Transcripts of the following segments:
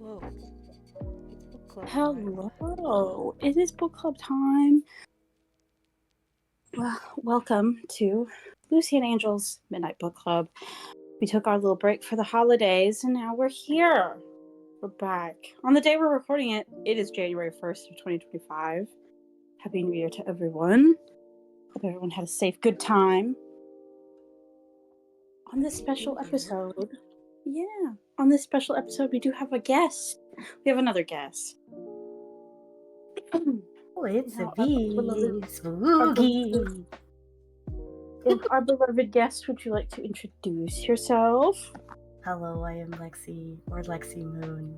Hello. It's book club time. Hello. It is book club time. Well, welcome to Lucy and Angel's Midnight Book Club. We took our little break for the holidays, and now we're here. We're back. On the day we're recording it, it is January 1st of 2025. Happy New Year to everyone. Hope everyone had a safe, good time. On this special episode, on this special episode, we do have a guest. We have another guest. Oh, it's Now, a bee. Spooky. Our beloved guest, would you like to introduce yourself? Hello, I am Lexi, or Lexi Moon.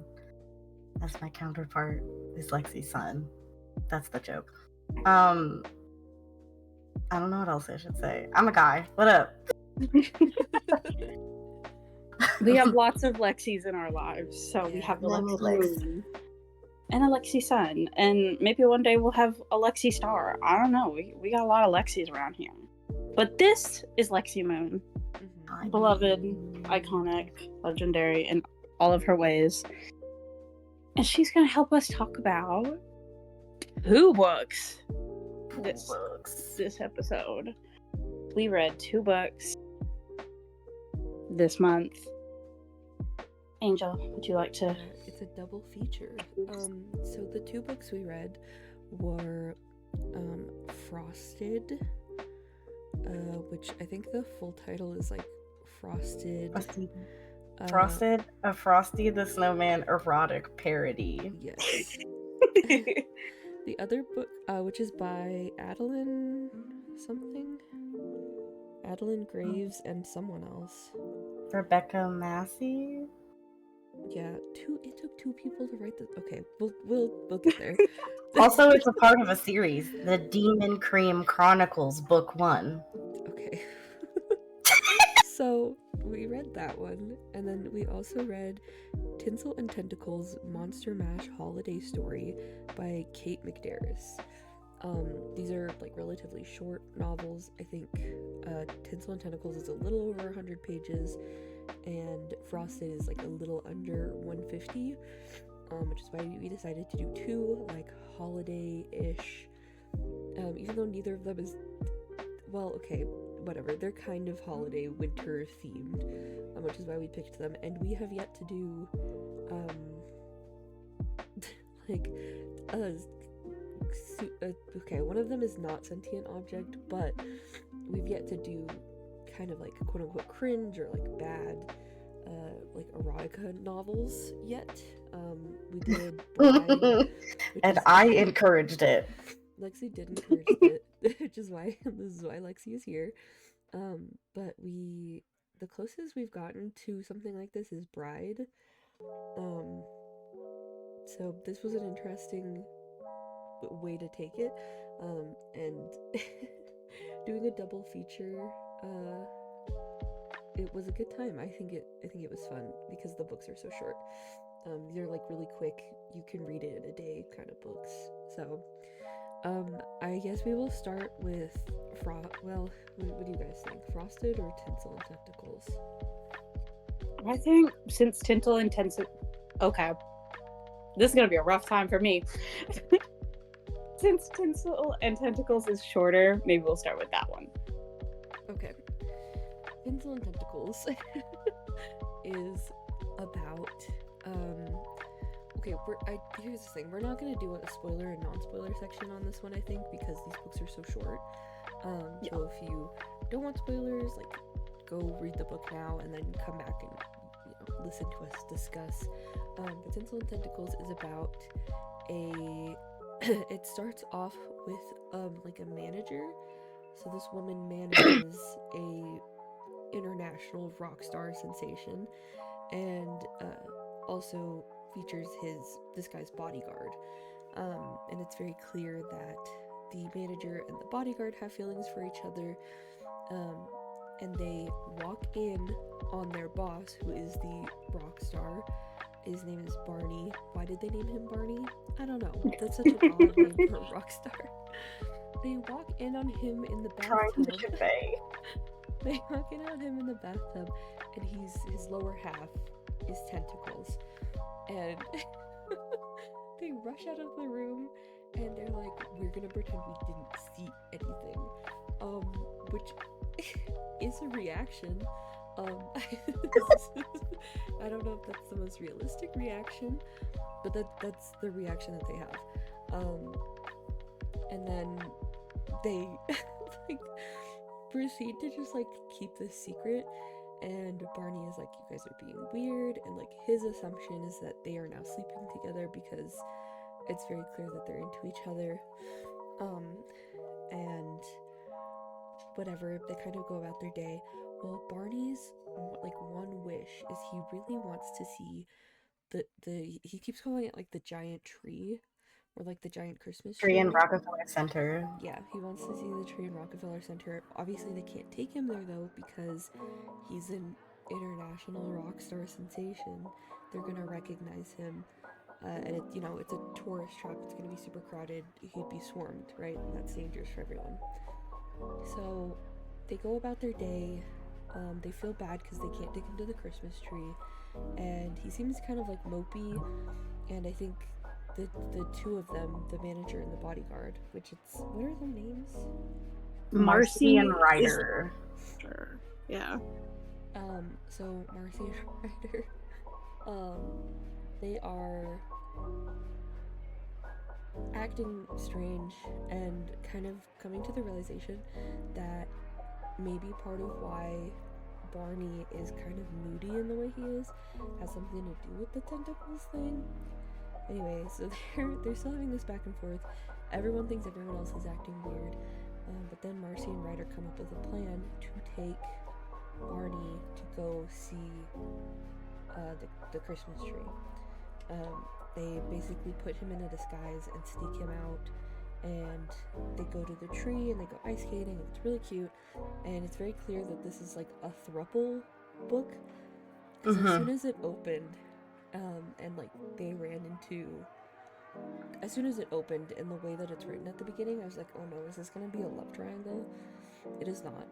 As my counterpart is Lexi's son. That's the joke. I don't know what else I should say. I'm a guy. What up? We have lots of Lexis in our lives, so we Yeah, have the many Lexi Moon and a Lexi son, and maybe one day we'll have a Lexi star. I don't know. We got a lot of Lexis around here, but this is Lexi Moon, beloved, iconic, legendary in all of her ways, and she's gonna help us talk about two books. This episode, we read 2 books this month. Angel, would you like to? It's a double feature. So the 2 books we read were Frosted, which I think the full title is like Frosted. Frosted, a Frosty the Snowman erotic parody. Yes. The other book, which is by Adeline Graves and someone else. Rebecca Massey. Yeah, it took 2 people to write this. Okay, we'll get there. Also, it's a part of a series, The Demon Cream Chronicles, Book 1. Okay. So we read that one, and then we also read Tinsel and Tentacles Monster Mash Holiday Story by Kate McDarris. These are like relatively short novels. I think Tinsel and Tentacles is a little over 100 pages, and Frosted is like a little under 150, which is why we decided to do 2 like holiday-ish, even though neither of them is, well, okay, whatever, they're kind of holiday winter themed, which is why we picked them. And we have yet to do okay, one of them is not sentient object, but we've yet to do kind of like quote unquote cringe or like bad like erotica novels yet. We did Bride, And I encouraged it. Lexi did encourage it, which is why this is why Lexi is here. But the closest we've gotten to something like this is Bride. So this was an interesting way to take it, and doing a double feature, it was a good time. I think it was fun because the books are so short. These are like really quick, you can read it in a day kind of books. So I guess we will start with well, what do you guys think? Frosted or Tinsel and Tentacles? I think since Tinsel and okay, this is gonna be a rough time for me. Since Tinsel and Tentacles is shorter, maybe we'll start with that one. Okay. Tinsel and Tentacles is about okay, here's the thing, we're not going to do a spoiler and non-spoiler section on this one, I think, because these books are so short. So if you don't want spoilers, like, go read the book now and then come back and listen to us discuss. But Tinsel and Tentacles is about it starts off with like a manager. So this woman manages a international rock star sensation, and also features this guy's bodyguard. And it's very clear that the manager and the bodyguard have feelings for each other, and they walk in on their boss, who is the rock star. His name is Barney. Why did they name him Barney? I don't know. That's such an odd name for a rock star. They walk in on him in the bathtub. Trying to convey. They walk in on him in the bathtub, and his lower half is tentacles. And rush out of the room and they're like, we're gonna pretend we didn't see anything. Which is a reaction. I don't know if that's the most realistic reaction, but that's the reaction that they have. And then they like proceed to just like keep this secret, and Barney is like, you guys are being weird, and like his assumption is that they are now sleeping together because it's very clear that they're into each other. And whatever, they kind of go about their day. Well, Barney's like one wish is he really wants to see the he keeps calling it like the giant tree, or like the giant Christmas tree. Tree in Rockefeller Center. Yeah, he wants to see the tree in Rockefeller Center. Obviously, they can't take him there though because he's an international rock star sensation. They're gonna recognize him, and it, you know, it's a tourist trap. It's gonna be super crowded. He'd be swarmed, right? And that's dangerous for everyone. So they go about their day. They feel bad because they can't dig into the Christmas tree, and he seems kind of like mopey. And I think the two of them, the manager and the bodyguard, which it's, what are their names? Marcy and Ryder. Sure. Yeah. So Marcy and Ryder, they are acting strange and kind of coming to the realization that maybe part of why Barney is kind of moody in the way he is has something to do with the tentacles thing. Anyway, so they're still having this back and forth. Everyone thinks everyone else is acting weird, but then Marcy and Ryder come up with a plan to take Barney to go see the Christmas tree. They basically put him in a disguise and sneak him out, and they go to the tree and they go ice skating, and it's really cute, and it's very clear that this is like a throuple book, because as soon as it opened, and like they ran into, as soon as it opened in the way that it's written at the beginning, I was like, oh no, is this gonna be a love triangle? It is not,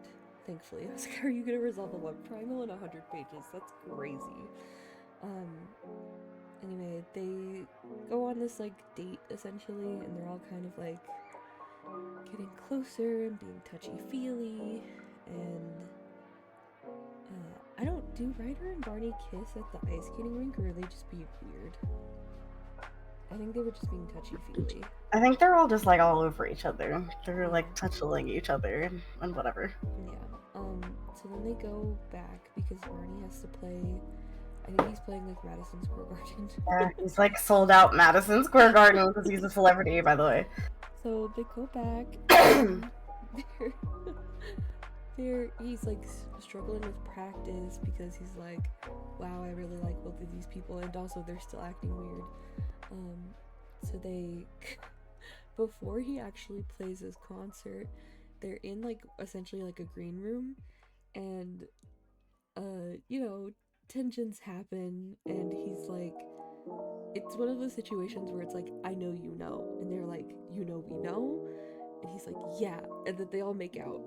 thankfully. I was like, are you gonna resolve a love triangle in 100 pages? That's crazy. Anyway, they go on this like date essentially, and they're all kind of like getting closer and being touchy-feely, and I don't, do Ryder and Barney kiss at the ice skating rink, or are they just being weird? I think they were just being touchy-feely. I think they're all just like all over each other. They're like touching each other and whatever. Yeah. So then they go back because Barney has to play, I think he's playing like Madison Square Garden. Yeah, he's like sold out Madison Square Garden because he's a celebrity, by the way. So they go back. He's like struggling with practice because he's like, wow, I really like both of these people, and also they're still acting weird. So they, before he actually plays his concert, they're in like essentially like a green room, and you know, tensions happen, and he's like, it's one of those situations where it's like, I know you know, and they're like, you know we know, and he's like, yeah, and then they all make out.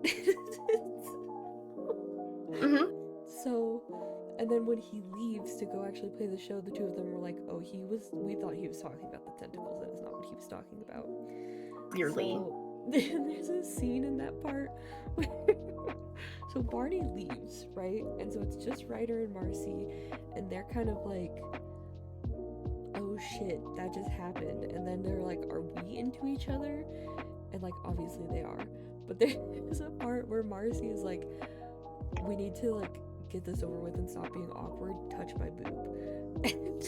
So, and then when he leaves to go actually play the show, the two of them were like, oh, we thought he was talking about the tentacles, that is not what he was talking about. Clearly. So, there's a scene in that part where so Barney leaves, right? And so it's just Ryder and Marcy, and they're kind of like, oh shit, that just happened. And then they're like, are we into each other? And like, obviously they are. But there's a part where Marcy is like, we need to like get this over with and stop being awkward, touch my boob. And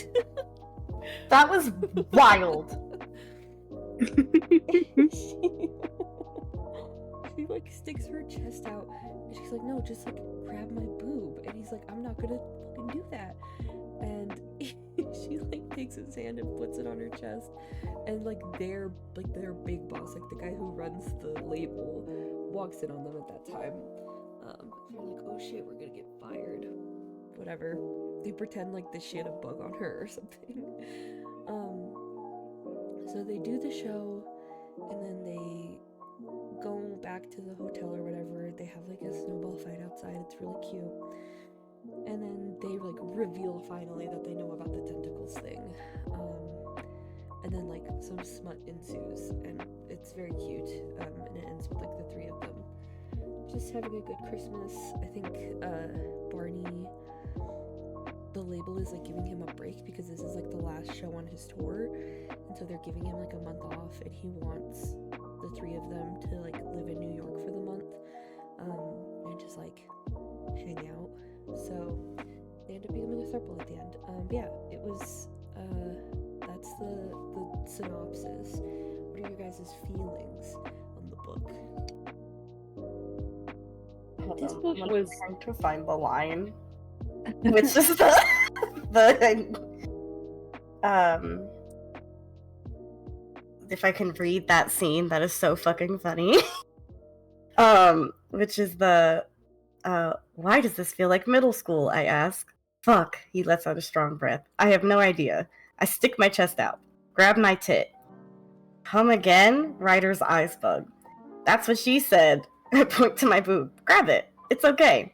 that was wild. she like sticks her chest out, and she's like, no, just like grab my boob. And he's like, I'm not gonna fucking do that. And she like takes his hand and puts it on her chest, and like their big boss, like the guy who runs the label, walks in on them at that time. They're like, oh shit, we're gonna get fired. Whatever. They pretend like she had a bug on her or something. So they do the show, and then they go back to the hotel or whatever. They have like a snowball fight outside. It's really cute. And then they like reveal finally that they know about the tentacles thing. And then like some smut ensues, and it's very cute. And it ends with like the three of them just having a good Christmas. I think Barney, the label is like giving him a break because this is like the last show on his tour, and so they're giving him like a month off, and he wants the three of them to like live in New York for the month, and just like hang out. So they end up becoming a throuple at the end. But yeah, it was that's the synopsis. What are your guys' feelings on the book? This book was trying to find the line, which is the if I can read that scene, that is so fucking funny. Which is the why does this feel like middle school? I ask. Fuck, he lets out a strong breath. I have no idea. I stick my chest out, grab my tit. Come again? Ryder's eyes bug. That's what she said. I point to my boob. Grab it. It's okay.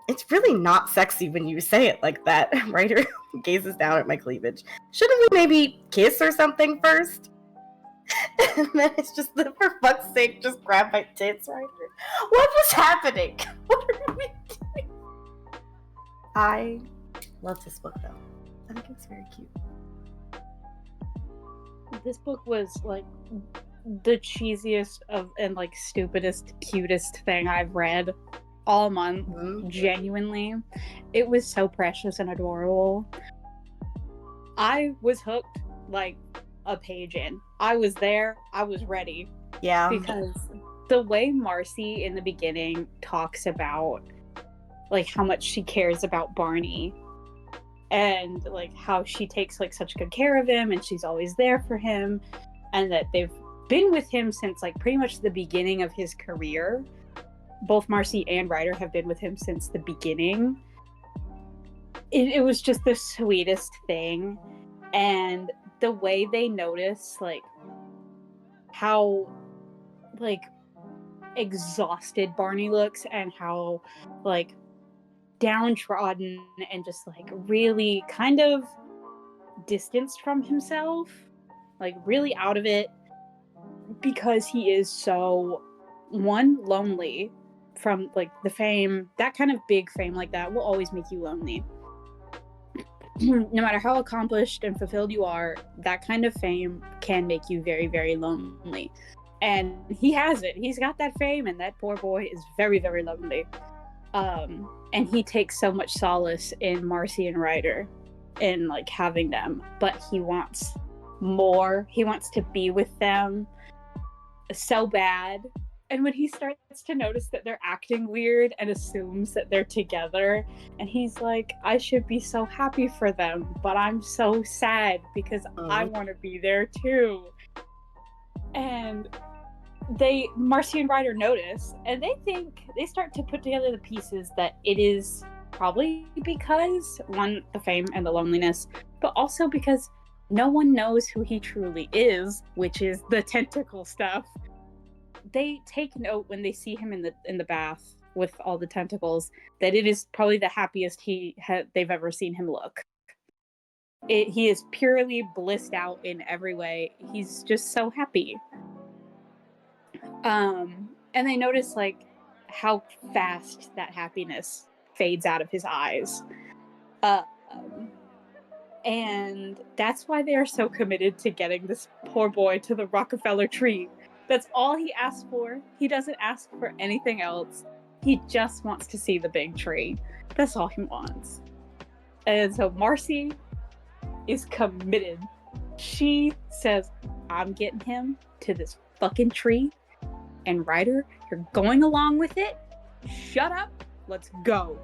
It's really not sexy when you say it like that. Ryder gazes down at my cleavage. Shouldn't we maybe kiss or something first? And then it's just, for fuck's sake, just grab my tits, Ryder. What was happening? What are we doing? I love this book, though. I think it's very cute. This book was like the cheesiest and like stupidest, cutest thing I've read all month. Mm-hmm. Genuinely, it was so precious and adorable. I was hooked like a page in. I was there. I was ready. Yeah. Because the way Marcy in the beginning talks about like how much she cares about Barney and like how she takes like such good care of him and she's always there for him, and that they've been with him since like pretty much the beginning of his career. Both Marcy and Ryder have been with him since the beginning. It was just the sweetest thing. And the way they notice like how like exhausted Barney looks and how like downtrodden and just like really kind of distanced from himself, like really out of it, because he is so lonely from like the fame. That kind of big fame like that will always make you lonely. No matter how accomplished and fulfilled you are, that kind of fame can make you very, very lonely. And he has it. He's got that fame, and that poor boy is very, very lonely. And he takes so much solace in Marcy and Ryder in like having them, but he wants more. He wants to be with them so bad. And when he starts to notice that they're acting weird and assumes that they're together, and he's like, I should be so happy for them, but I'm so sad because I want to be there too. And Marcy and Ryder notice, and they start to put together the pieces that it is probably because, one, the fame and the loneliness, but also because no one knows who he truly is, which is the tentacle stuff. They take note when they see him in the bath with all the tentacles that it is probably the happiest they've ever seen him look. He is purely blissed out in every way. He's just so happy. And they notice like how fast that happiness fades out of his eyes. And that's why they are so committed to getting this poor boy to the Rockefeller tree. That's all he asks for. He doesn't ask for anything else. He just wants to see the big tree. That's all he wants. And so Marcy is committed. She says, I'm getting him to this fucking tree. And Ryder, you're going along with it? Shut up. Let's go.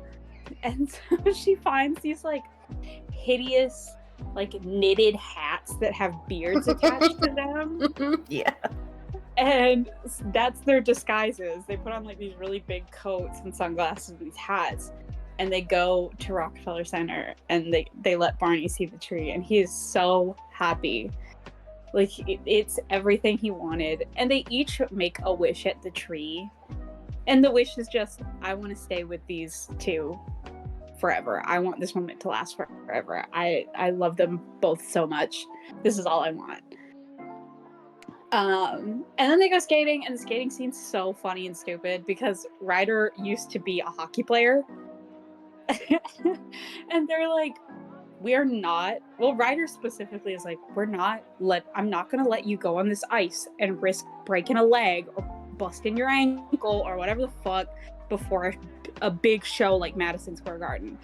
And so she finds these like hideous like knitted hats that have beards attached to them. Yeah. And that's their disguises. They put on like these really big coats and sunglasses and these hats, and they go to Rockefeller Center and they let Barney see the tree, and he is so happy. Like it's everything he wanted. And they each make a wish at the tree, and the wish is just, I want to stay with these two forever. I want this moment to last forever. I love them both so much. This is all I want. And then they go skating, and the skating scene's so funny and stupid because Ryder used to be a hockey player. And they're like, we're not, well, Ryder specifically is like, I'm not gonna let you go on this ice and risk breaking a leg or busting your ankle or whatever the fuck before a big show like Madison Square Garden.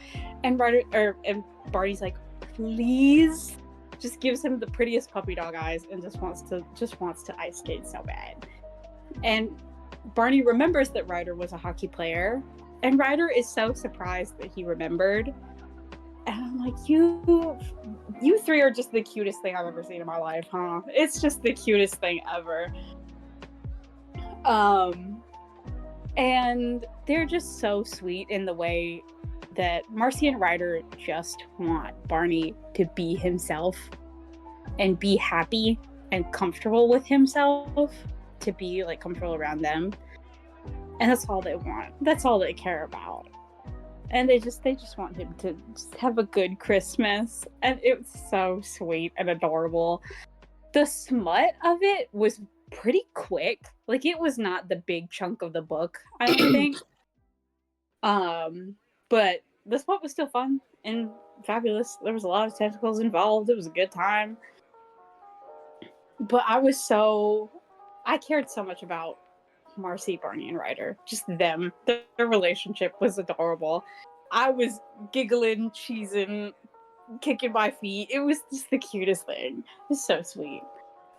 And Barney's like, please, just gives him the prettiest puppy dog eyes and just wants to ice skate so bad. And Barney remembers that Ryder was a hockey player, and Ryder is so surprised that he remembered. And I'm like, you three are just the cutest thing I've ever seen in my life, huh? It's just the cutest thing ever. And they're just so sweet in the way that Marcy and Ryder just want Barney to be himself and be happy and comfortable with himself, to be like comfortable around them. And that's all they want. That's all they care about. And they just want him to just have a good Christmas. And it was so sweet and adorable. The smut of it was pretty quick. Like, it was not the big chunk of the book, I don't think. But the smut was still fun and fabulous. There was a lot of tentacles involved. It was a good time. But I cared so much about Marcy, Barney, and Ryder. Just them. Their relationship was adorable. I was giggling, cheesing, kicking my feet. It was just the cutest thing. It was so sweet.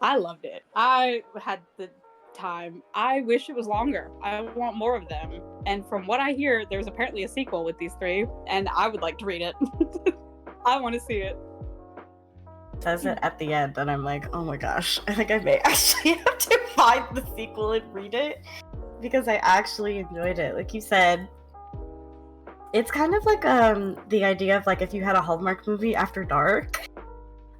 I loved it. I had the time. I wish it was longer. I want more of them. And from what I hear, there's apparently a sequel with these three, and I would like to read it. I want to see it. Says it at the end, and I'm like, oh my gosh, I think I may actually have to find the sequel and read it, because I actually enjoyed it. Like you said, it's kind of like the idea of like if you had a Hallmark movie after dark.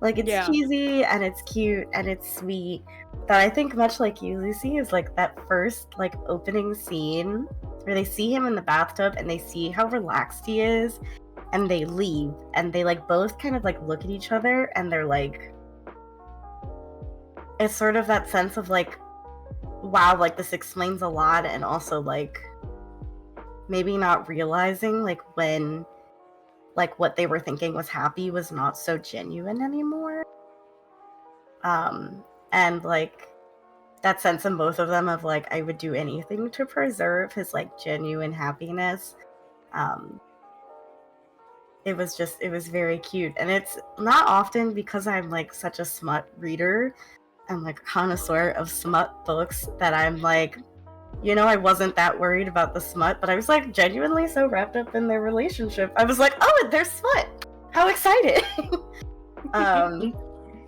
Like, it's cheesy and it's cute and it's sweet. But I think much like you, Lucy, is like that first like opening scene where they see him in the bathtub and they see how relaxed he is, and they leave and they like both kind of like look at each other and they're like, it's sort of that sense of like, wow, like this explains a lot, and also like maybe not realizing like when like what they were thinking was happy was not so genuine anymore. And like that sense in both of them of like, I would do anything to preserve his like genuine happiness. It was very cute. And it's not often, because I'm like such a smut reader and like connoisseur of smut books, that I'm like, you know, I wasn't that worried about the smut, but I was like genuinely so wrapped up in their relationship. I was like, oh, they're smut! How excited!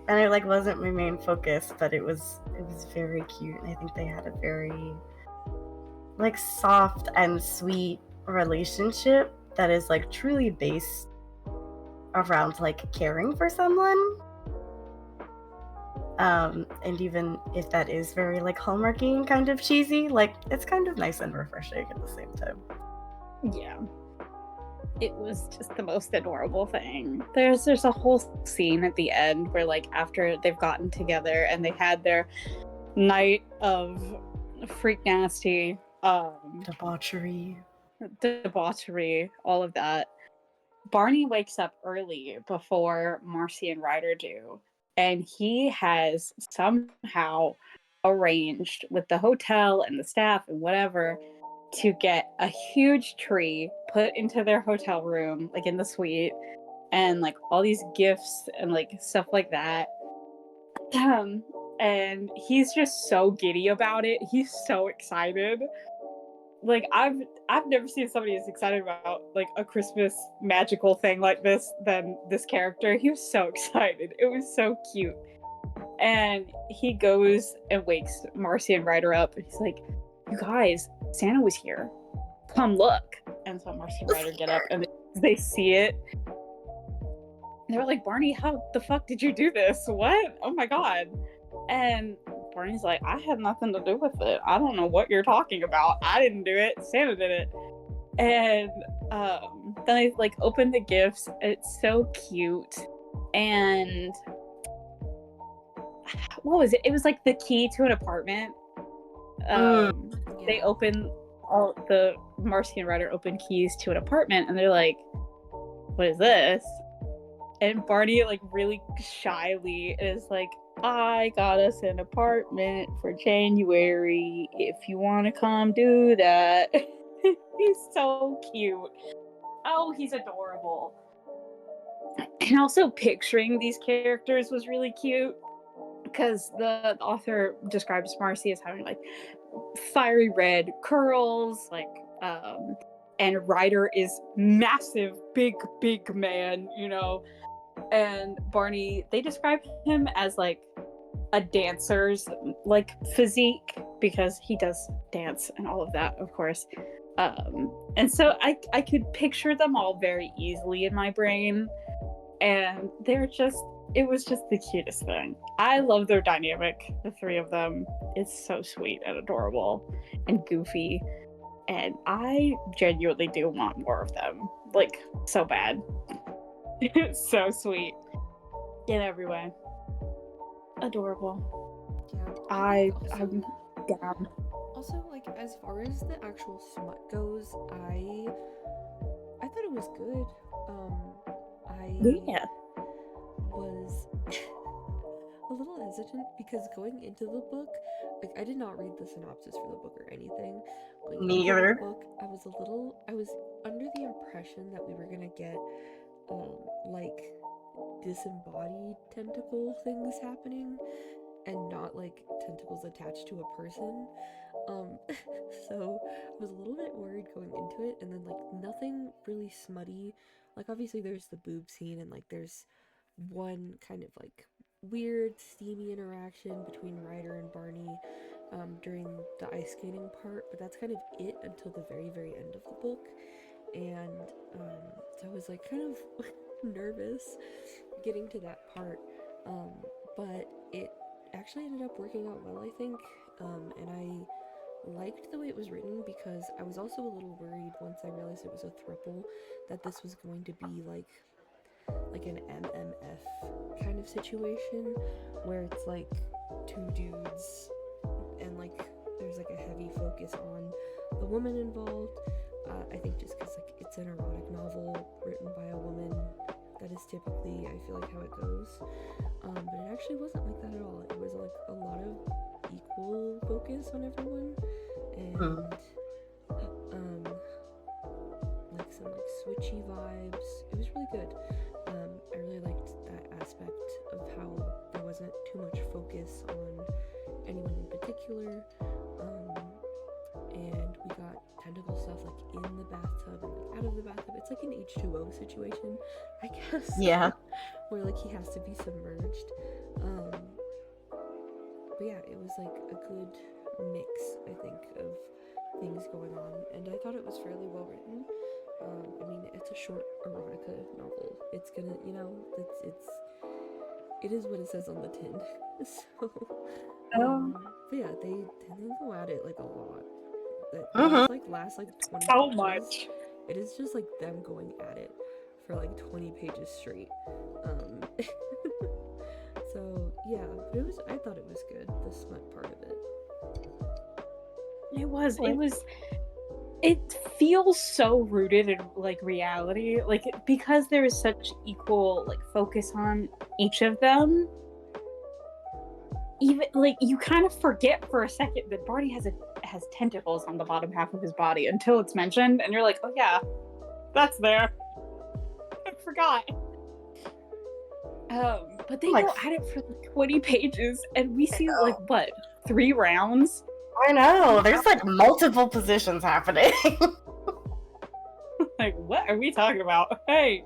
And it like wasn't my main focus, but it was very cute. And I think they had a very like soft and sweet relationship that is like truly based around like caring for someone. And even if that is very like Hallmarky and kind of cheesy, like it's kind of nice and refreshing at the same time. Yeah. It was just the most adorable thing. There's a whole scene at the end where like after they've gotten together and they had their night of freak nasty, debauchery, all of that. Barney wakes up early before Marcy and Ryder do, and he has somehow arranged with the hotel and the staff and whatever to get a huge tree put into their hotel room, like in the suite, and like all these gifts and like stuff like that. And he's just so giddy about it. He's so excited. Like I've never seen somebody as excited about like a Christmas magical thing like this than this character. He was so excited. It was so cute. And he goes and wakes Marcy and Ryder up, and he's like, you guys, Santa was here. Come look. And so Marcy and Ryder get up and they see it. They were like, Barney, how the fuck did you do this? What? Oh my god. And Barney's like, I had nothing to do with it. I don't know what you're talking about. I didn't do it. Santa did it. And then I like open the gifts. It's so cute. And what was it? It was like the key to an apartment. They open all the Marcy and Ryder open keys to an apartment, and they're like, "What is this?" And Barney like really shyly is like, "I got us an apartment for January. If you want to come do that." He's so cute. Oh, he's adorable. And also picturing these characters was really cute because the author describes Marcy as having like fiery red curls, like and Ryder is massive, big man, you know. And Barney, they describe him as like a dancer's like physique because he does dance and all of that, of course. And so I could picture them all very easily in my brain, and it was just the cutest thing. I love their dynamic, the three of them. It's so sweet and adorable and goofy, and I genuinely do want more of them, like so bad. It's so sweet in every way. Adorable. Yeah. I'm down. Also, like, as far as the actual smut goes, I thought it was good. I was a little hesitant because going into the book, like, I did not read the synopsis for the book or anything. Like, neither. The book, I was under the impression that we were gonna get, like, disembodied tentacle things happening and not like tentacles attached to a person. So I was a little bit worried going into it, and then like nothing really smutty. Like obviously there's the boob scene, and like there's one kind of like weird steamy interaction between Ryder and Barney during the ice skating part, but that's kind of it until the very end of the book. And so I was like kind of nervous getting to that part, but it actually ended up working out well, I think, and I liked the way it was written because I was also a little worried once I realized it was a throuple that this was going to be like an MMF kind of situation where it's like two dudes and like there's like a heavy focus on the woman involved. I think just because like it's an erotic novel written by a woman, that is typically, I feel like, how it goes. But it actually wasn't like that at all. It was like a lot of equal focus on everyone, and like some like switchy vibes. It was really good. I really liked that aspect of how there wasn't too much focus on anyone in particular. And we got tentacle stuff like in the bathtub and like out of the bathtub. It's like an H2O situation, I guess. Yeah. Where like he has to be submerged. But yeah, it was like a good mix, I think, of things going on, and I thought it was fairly well written. I mean, it's a short erotica novel. It's gonna, you know, it is what it says on the tin. So, but yeah, they go at it like a lot. That lasts like 20 So pages. much. It is just like them going at it for like 20 pages straight. So yeah, but I thought it was good, the smut part of it. It feels so rooted in like reality, like because there is such equal like focus on each of them. Even like you kind of forget for a second that Barney has tentacles on the bottom half of his body until it's mentioned, and you're like, oh yeah, that's there. I forgot. But they go at it for like 20 pages, and we see like what, 3 rounds? I know. There's like multiple positions happening. Like, what are we talking about? Hey,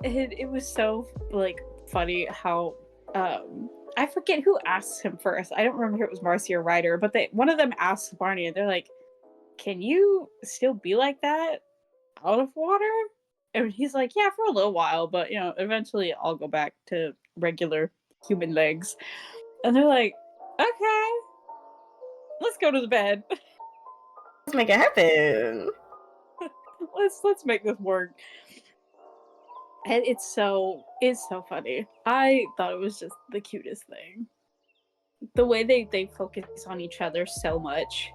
it was so like funny how I forget who asked him first. I don't remember if it was Marcy or Ryder, but one of them asked Barney, and they're like, "Can you still be like that out of water?" And he's like, "Yeah, for a little while, but you know, eventually I'll go back to regular human legs." And they're like, "Okay, let's go to the bed. Let's make it happen. let's make this work." And it's so funny. I thought it was just the cutest thing. The way they focus on each other so much.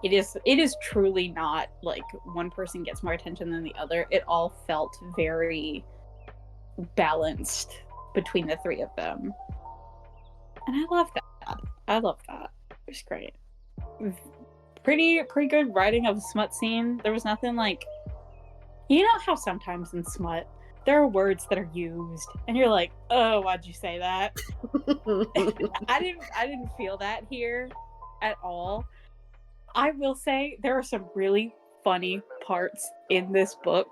It is truly not like one person gets more attention than the other. It all felt very balanced between the three of them. And I love that. It was great. Pretty good writing of the smut scene. There was nothing like, you know how sometimes in smut there are words that are used and you're like, oh, why'd you say that? I didn't feel that here at all. I will say there are some really funny parts in this book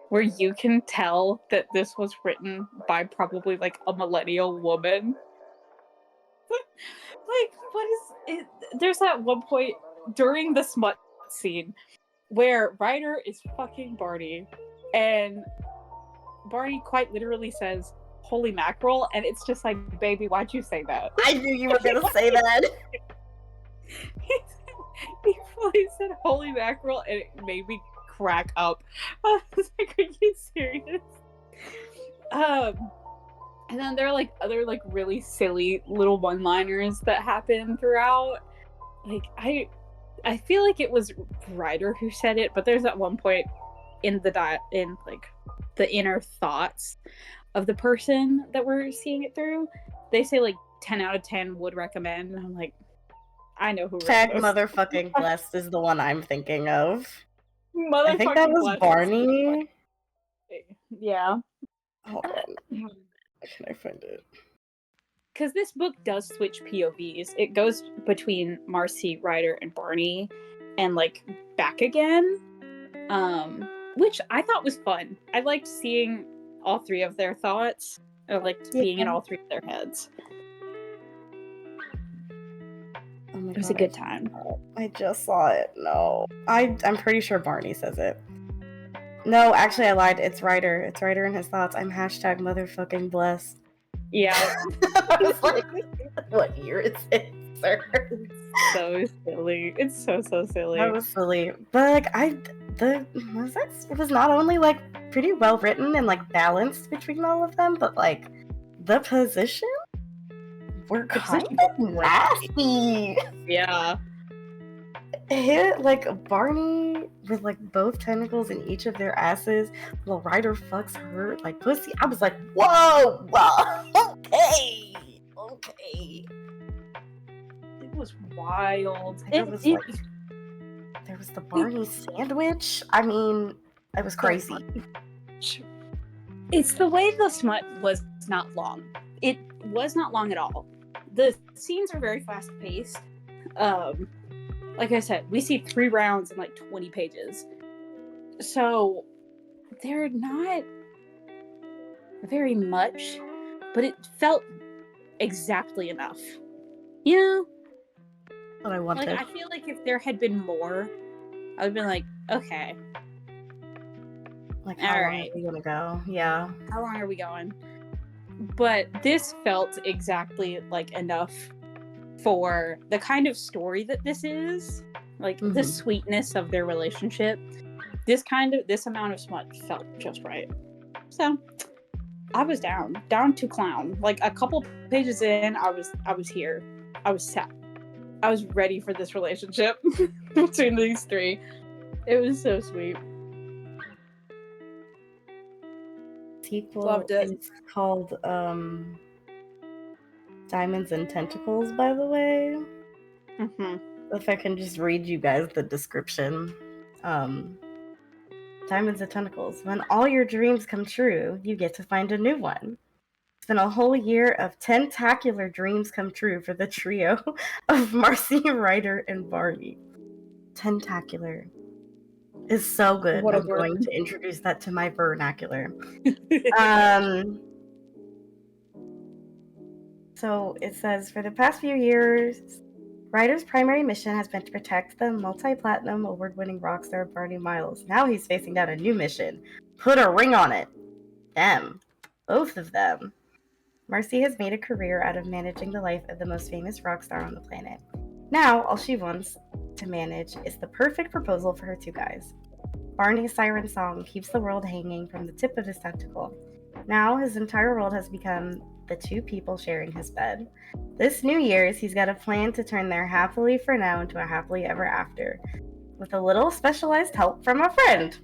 where you can tell that this was written by probably like a millennial woman. Like, what is it? There's that one point during the smut scene where Ryder is fucking Barney, and Barney quite literally says, "Holy mackerel," and it's just like, baby, why'd you say that? I knew you were gonna say that. He fully said "holy mackerel," and it made me crack up. I was like, "Are you serious?" And then there are like other like really silly little one-liners that happen throughout. Like I feel like it was Ryder who said it, but there's that one point in like the inner thoughts of the person that we're seeing it through. They say like 10 out of 10 would recommend, and I'm like, I know who. Tag motherfucking blessed is the one I'm thinking of. Motherfucking I think that was Barney. Yeah. Hold on. Can I find it? Because this book does switch POVs. It goes between Marcy, Ryder, and Barney, and like back again, which I thought was fun. I liked seeing all three of their thoughts. I liked being in all three of their heads. Oh my it was God, a good time. I just saw it. No, I'm pretty sure Barney says it. No, actually, I lied. It's Ryder. It's Ryder in his thoughts. I'm hashtag motherfucking blessed. Yeah. I was like, what year is it, sir? It's so silly. It's so silly. That was silly. But like it was not only like pretty well written and like balanced between all of them, but like the position were kind of nasty. Yeah. Hit like Barney with like both tentacles in each of their asses while Ryder fucks her like pussy. I was like, whoa, okay. It was wild. There was the Barney sandwich. I mean, it was crazy. It's the way the smut was not long. It was not long at all. The scenes are very fast paced. Like I said, we see 3 rounds in like 20 pages. So they're not very much, but it felt exactly enough. You know? What I wanted. Like, I feel like if there had been more, I would have been like, okay. Like, how long are we gonna go? Yeah. How long are we going? But this felt exactly like enough for the kind of story that this is, like the sweetness of their relationship. This amount of smut felt just right. So I was down to clown. Like a couple pages in, I was here. I was set. I was ready for this relationship between these 3. It was so sweet. Sequel Loved it. is called Diamonds and Tentacles, by the way. If I can just read you guys the description. Diamonds and Tentacles. When all your dreams come true, you get to find a new one. It's been a whole year of tentacular dreams come true for the trio of Marcy, Ryder, and Barney. Tentacular is so good. What a I'm word. going to introduce that to my vernacular. So it says, for the past few years, Ryder's primary mission has been to protect the multi-platinum award-winning rock star Barney Miles. Now he's facing down a new mission. Put a ring on it. Them. Both of them. Marcy has made a career out of managing the life of the most famous rock star on the planet. Now, all she wants to manage is the perfect proposal for her 2 guys. Barney's siren song keeps the world hanging from the tip of his tentacle. Now his entire world has become the two people sharing his bed. This New Year's, he's got a plan to turn their happily for now into a happily ever after, with a little specialized help from a friend.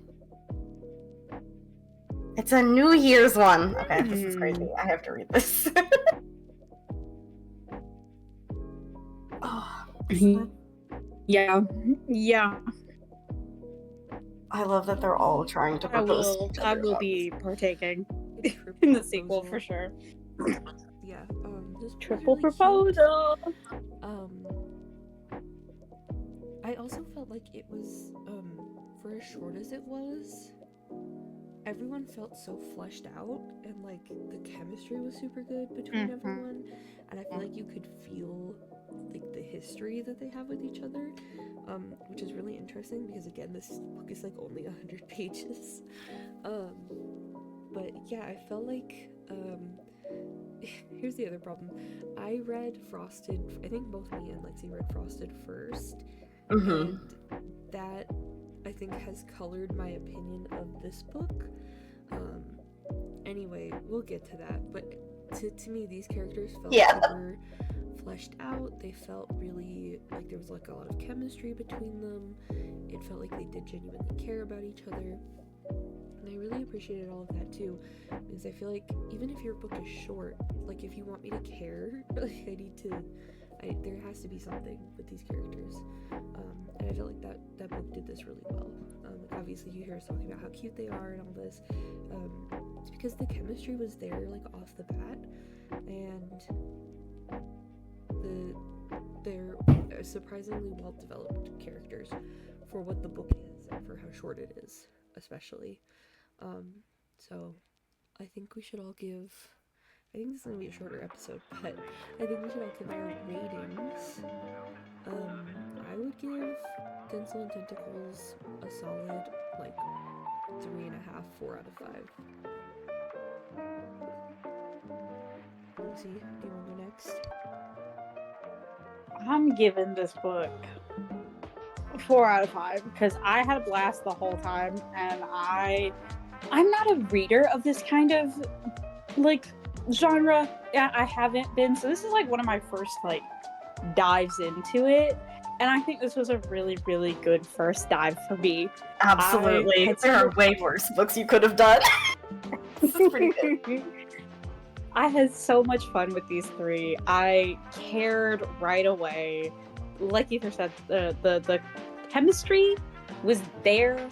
It's a New Year's one. Okay, this is crazy. I have to read this. Oh, yeah. I love that they're all trying to propose. I will be partaking in the sequel for sure. Yeah. This Triple really proposal. I also felt like it was, for as short as it was, everyone felt so fleshed out, and like the chemistry was super good between everyone, and I feel like you could feel like the history that they have with each other, which is really interesting because again, this book is like only 100 pages. But yeah, I felt like here's the other problem. I read Frosted. I think both me and Lexi read Frosted first, and that I think has colored my opinion of this book. Anyway, we'll get to that. But to me, these characters felt super fleshed out. They felt really like there was like a lot of chemistry between them. It felt like they did genuinely care about each other. And I really appreciated all of that too, because I feel like even if your book is short, like if you want me to care, like there has to be something with these characters, and I felt like that book did this really well. Obviously you hear us talking about how cute they are and all this. It's because the chemistry was there like off the bat, and they're surprisingly well developed characters for what the book is and for how short it is, especially. So I think we should all give, I think this is going to be a shorter episode, but I think we should all give our ratings. I would give Tinsel and Tentacles a solid, like, 3.5, 4 out of 5. Lucy, do you want to go next? I'm giving this book 4 out of 5 because I had a blast the whole time, and I'm not a reader of this kind of like genre. Yeah, I haven't been, so this is like one of my first like dives into it, and I think this was a really, really good first dive for me. Absolutely. There are way worse books you could have done. This is pretty good. I had so much fun with these three. I cared right away. Like Ether said, the chemistry was there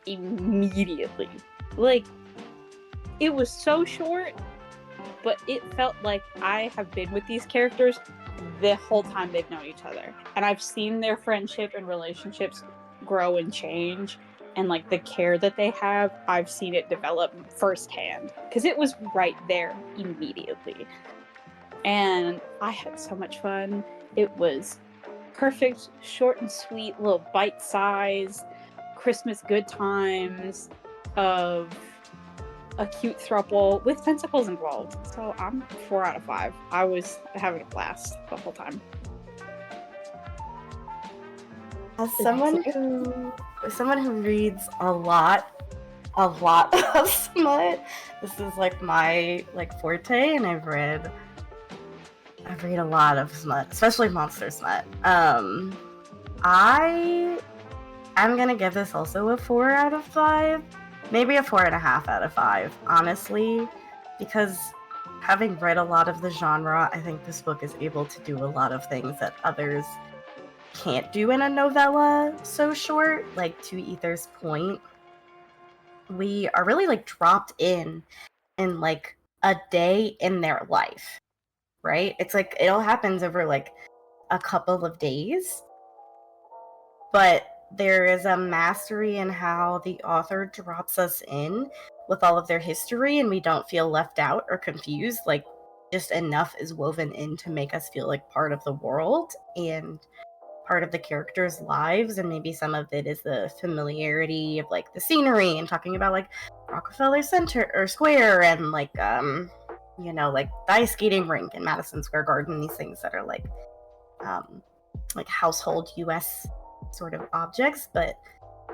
immediately. Like, it was so short, but it felt like I have been with these characters the whole time they've known each other. And I've seen their friendship and relationships grow and change. And like the care that they have, I've seen it develop firsthand. Because it was right there immediately. And I had so much fun. It was perfect, short and sweet, little bite-sized Christmas good times of a cute throuple with tentacles involved. So I'm 4 out of 5. I was having a blast the whole time. As someone who reads a lot of smut, this is like my forte, and I've read a lot of smut, especially monster smut. I'm gonna give this also a 4 out of 5, maybe a 4.5 out of 5, honestly, because having read a lot of the genre, I think this book is able to do a lot of things that others can't do in a novella so short. Like, to Ether's point, we are really like dropped in like a day in their life, right? It's like it all happens over like a couple of days, but there is a mastery in how the author drops us in with all of their history, and we don't feel left out or confused. Like, just enough is woven in to make us feel like part of the world and part of the characters' lives. And maybe some of it is the familiarity of like the scenery and talking about like Rockefeller Center or Square, and like like the ice skating rink in Madison Square Garden, these things that are like household US sort of objects. But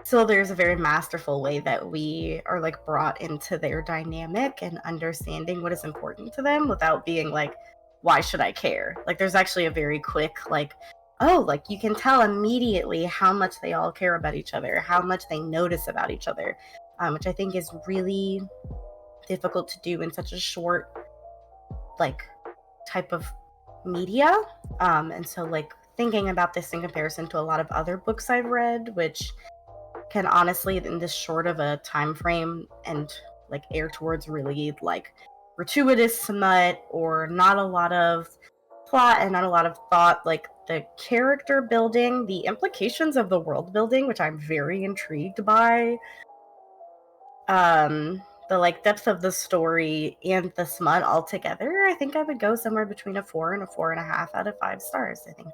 so there's a very masterful way that we are like brought into their dynamic and understanding what is important to them without being like, why should I care? Like there's actually a very quick like, oh, like you can tell immediately how much they all care about each other, how much they notice about each other, which I think is really difficult to do in such a short like type of media. And so like thinking about this in comparison to a lot of other books I've read, which can honestly in this short of a time frame and like air towards really like gratuitous smut or not a lot of plot and not a lot of thought, like the character building, the implications of the world building, which I'm very intrigued by, the like depth of the story and the smut all together, I think I would go somewhere between a 4 and a 4.5 out of 5 stars. I think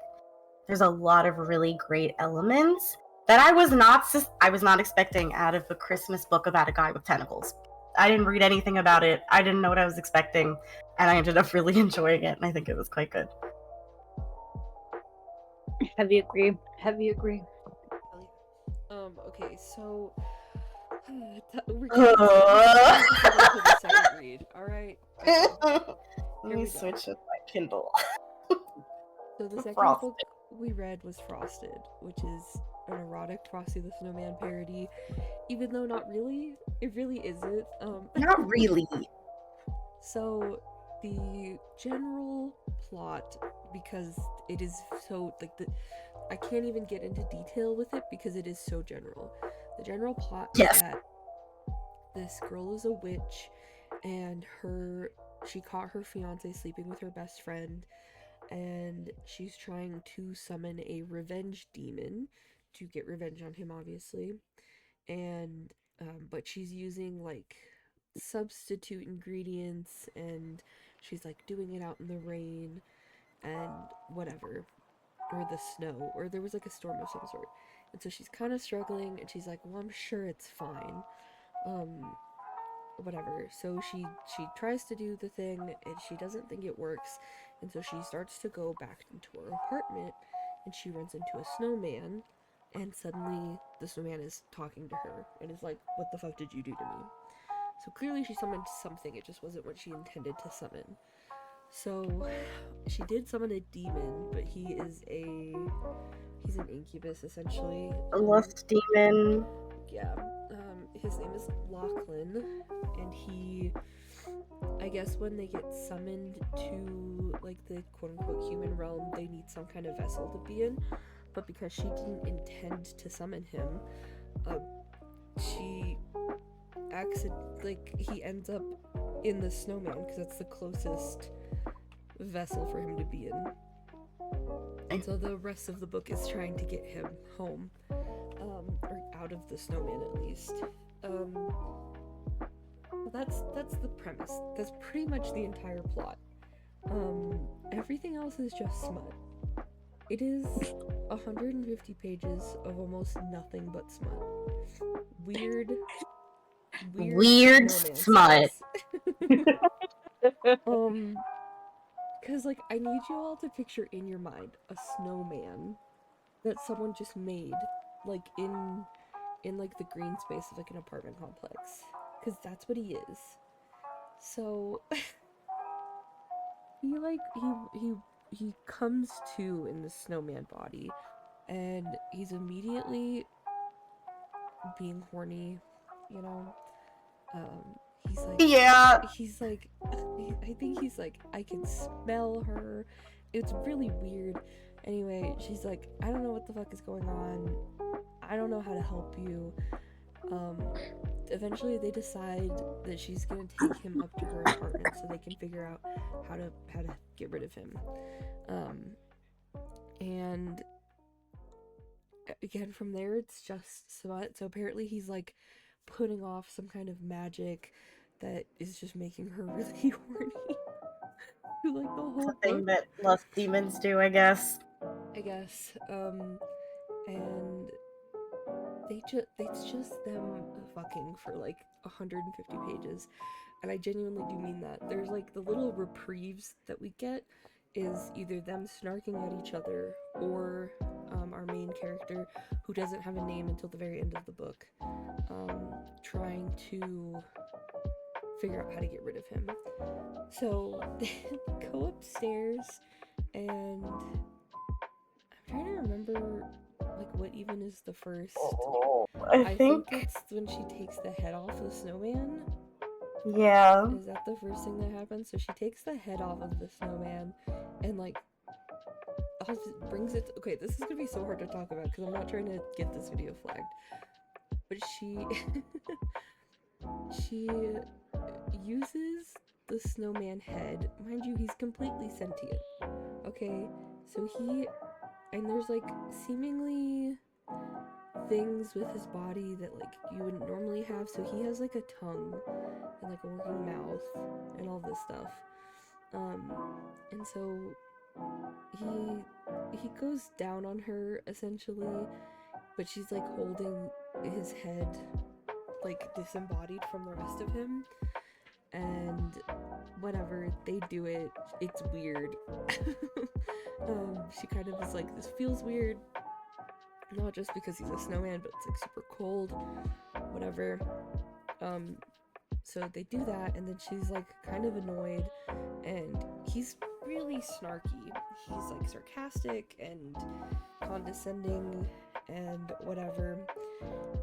there's a lot of really great elements that I was not expecting out of a Christmas book about a guy with tentacles. I didn't read anything about it. I didn't know what I was expecting, and I ended up really enjoying it, and I think it was quite good. Heavy agree. Heavy agree. Okay, so we're getting to the second read. All right. Let me switch with my Kindle. So the second book we read was Frosted, which is an erotic Frosty the Snowman parody, even though not really. It really isn't. Not really. So the general plot, because it is so like I can't even get into detail with it because it is so general. The general plot is that this girl is a witch, and she caught her fiance sleeping with her best friend, and she's trying to summon a revenge demon to get revenge on him, obviously. And but she's using like substitute ingredients, and she's like doing it out in the rain and whatever, or the snow, or there was like a storm of some sort. And so she's kind of struggling, and she's like, well, I'm sure it's fine. Whatever. So she tries to do the thing, and she doesn't think it works, and so she starts to go back into her apartment, and she runs into a snowman, and suddenly the snowman is talking to her and is like, what the fuck did you do to me? So clearly she summoned something, it just wasn't what she intended to summon. So she did summon a demon, but he's an incubus essentially. A lust demon. Yeah. His name is Lachlan, and I guess when they get summoned to like the quote-unquote human realm, they need some kind of vessel to be in, but because she didn't intend to summon him, he ends up in the snowman because that's the closest vessel for him to be in. And so the rest of the book is trying to get him home, or out of the snowman at least. That's the premise. That's pretty much the entire plot. Everything else is just smut. It is 150 pages of almost nothing but smut. Weird smut. Because like I need you all to picture in your mind a snowman that someone just made, like in like the green space of like an apartment complex, because that's what he is. So he comes to in the snowman body, and he's immediately being horny, you know. He's like I think he's like, I can smell her. It's really weird. Anyway, she's like, I don't know what the fuck is going on. I don't know how to help you. Eventually they decide that she's gonna take him up to her apartment so they can figure out how to get rid of him. And again from there it's just smut. So apparently he's like putting off some kind of magic that is just making her really horny. Like the whole thing that lust demons do, I guess. And it's just them fucking for like 150 pages, and I genuinely do mean that. There's like the little reprieves that we get is either them snarking at each other or our main character, who doesn't have a name until the very end of the book, trying to figure out how to get rid of him. So they go upstairs, and I'm trying to remember like what even is the first. I think it's when she takes the head off the snowman. Yeah. Is that the first thing that happens? So she takes the head off of the snowman and like brings it. Okay, this is gonna be so hard to talk about because I'm not trying to get this video flagged. But she she uses the snowman head. Mind you, he's completely sentient. Okay, so and there's like seemingly things with his body that like you wouldn't normally have. So he has like a tongue and like a working mouth and all this stuff. And so he goes down on her essentially, but she's like holding his head like disembodied from the rest of him. And whenever they do it, it's weird. She kind of is like, this feels weird, not just because he's a snowman, but it's like super cold, whatever. So they do that, and then she's like kind of annoyed, and he's really snarky. He's like sarcastic and condescending and whatever,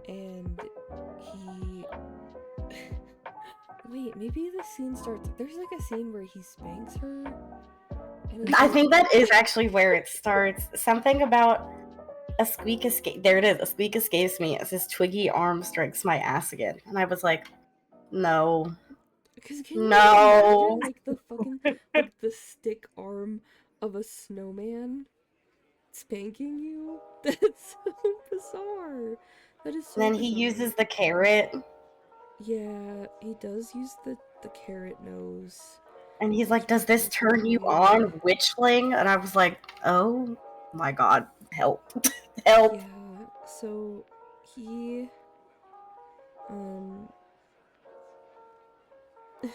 and he wait, maybe the scene starts. There's like a scene where he spanks her. I think that is actually where it starts. Something about a squeak escape. There it is. A squeak escapes me as his twiggy arm strikes my ass again, and I was like, no. Because can you imagine like the fucking like the stick arm of a snowman spanking you? That's so bizarre. That is so. Then bizarre. he uses the carrot. Yeah, he does use the carrot nose. And he's like, does this turn you on, witchling? And I was like, oh my god, help. Help. Yeah, so he let's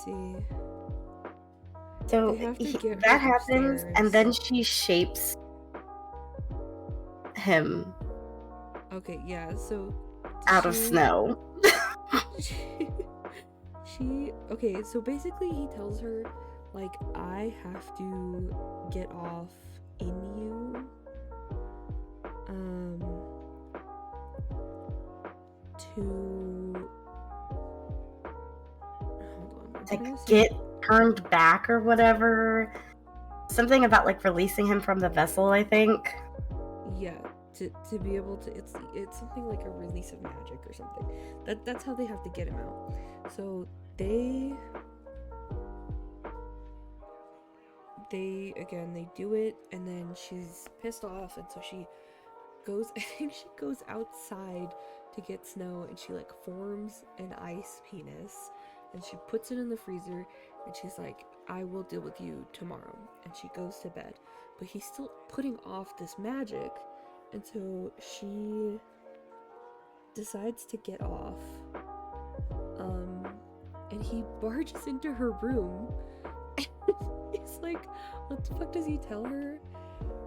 see. So that happens, upstairs. And then she shapes him. Okay, yeah, so out of snow. Okay, so basically he tells her, like, I have to get off in you. To get turned back or whatever. Something about like releasing him from the vessel, I think. Yeah, to be able to, it's something like a release of magic or something. That's how they have to get him out. So they do it, and then she's pissed off, and so she goes. I think she goes outside to get snow, and she like forms an ice penis, and she puts it in the freezer, and she's like, I will deal with you tomorrow. And she goes to bed, but he's still putting off this magic, and so she decides to get off, and he barges into her room. He's like, what the fuck does he tell her?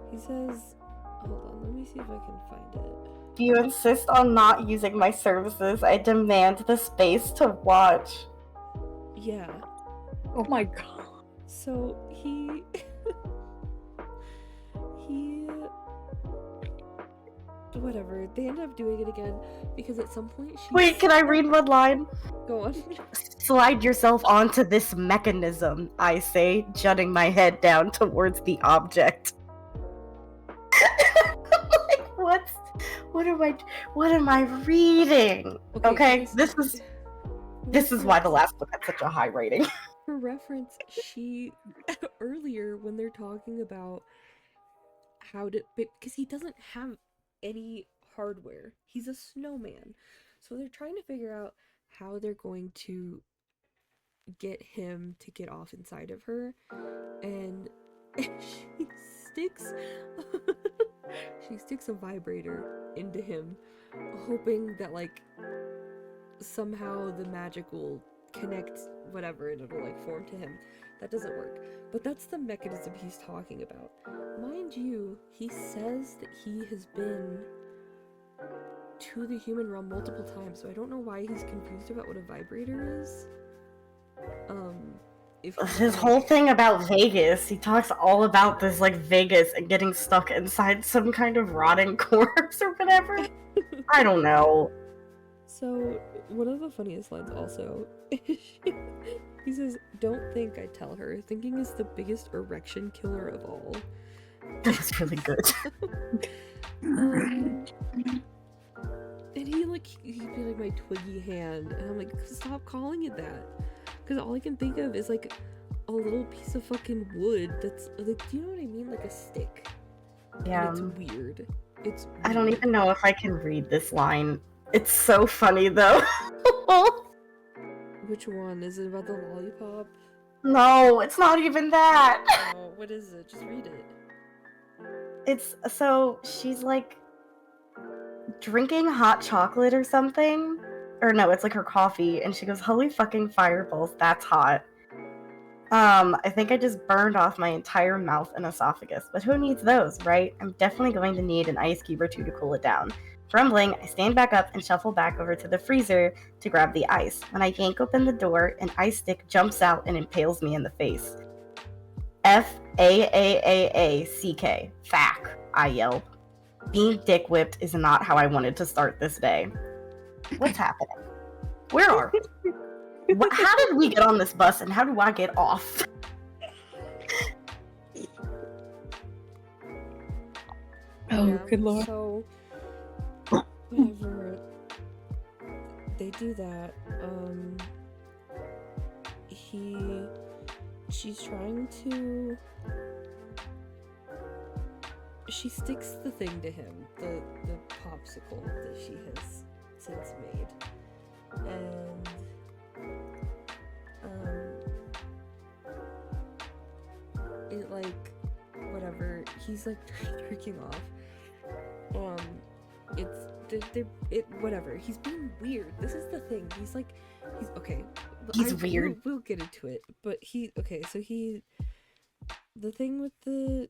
He says, hold on, let me see if I can find it. If you insist on not using my services, I demand the space to watch. Yeah. Oh my god. So he whatever, they end up doing it again because at some point she Wait, can I read one line? Go on. Slide yourself onto this mechanism, I say, jutting my head down towards the object. Like, what am I reading? Okay, this is why the last book had such a high rating. For reference, she earlier when they're talking about how to, because he doesn't have any hardware, he's a snowman, so they're trying to figure out how they're going to get him to get off inside of her, and she sticks a vibrator into him, hoping that like somehow the magic will connect whatever and it'll like form to him. That doesn't work. But that's the mechanism he's talking about. Mind you, he says that he has been to the human realm multiple times, so I don't know why he's confused about what a vibrator is. If his whole thing about Vegas, he talks all about this like Vegas and getting stuck inside some kind of rotting corpse or whatever. I don't know. So one of the funniest lines also, he says, "Don't think I'd tell her. Thinking is the biggest erection killer of all." That was really good. And he'd be like, my twiggy hand, and I'm like, stop calling it that, because all I can think of is like a little piece of fucking wood that's like, do you know what I mean, like a stick. Yeah, and it's weird. I don't even know if I can read this line. It's so funny though. Which one is it? About the lollipop? No, it's not even that. Oh, what is it? Just read it. It's so she's like drinking hot chocolate or something, or no, it's like her coffee, and she goes, "Holy fucking fireballs, that's hot." I think I just burned off my entire mouth and esophagus, but who needs those, right? I'm definitely going to need an ice cube or two to cool it down. Grumbling, I stand back up and shuffle back over to the freezer to grab the ice. When I yank open the door, an ice stick jumps out and impales me in the face. F-A-A-A-A-C-K. Fack, I yelled. Being dick whipped is not how I wanted to start this day. What's happening? Where are we? How did we get on this bus and how do I get off? Oh, Yeah, good lord. So, whenever they do that, she's trying to, she sticks the thing to him, the popsicle that she has since made, and, it like, whatever, he's like jerking off. Whatever. He's being weird. This is the thing. He's okay. He's weird. We'll get into it. But the thing with the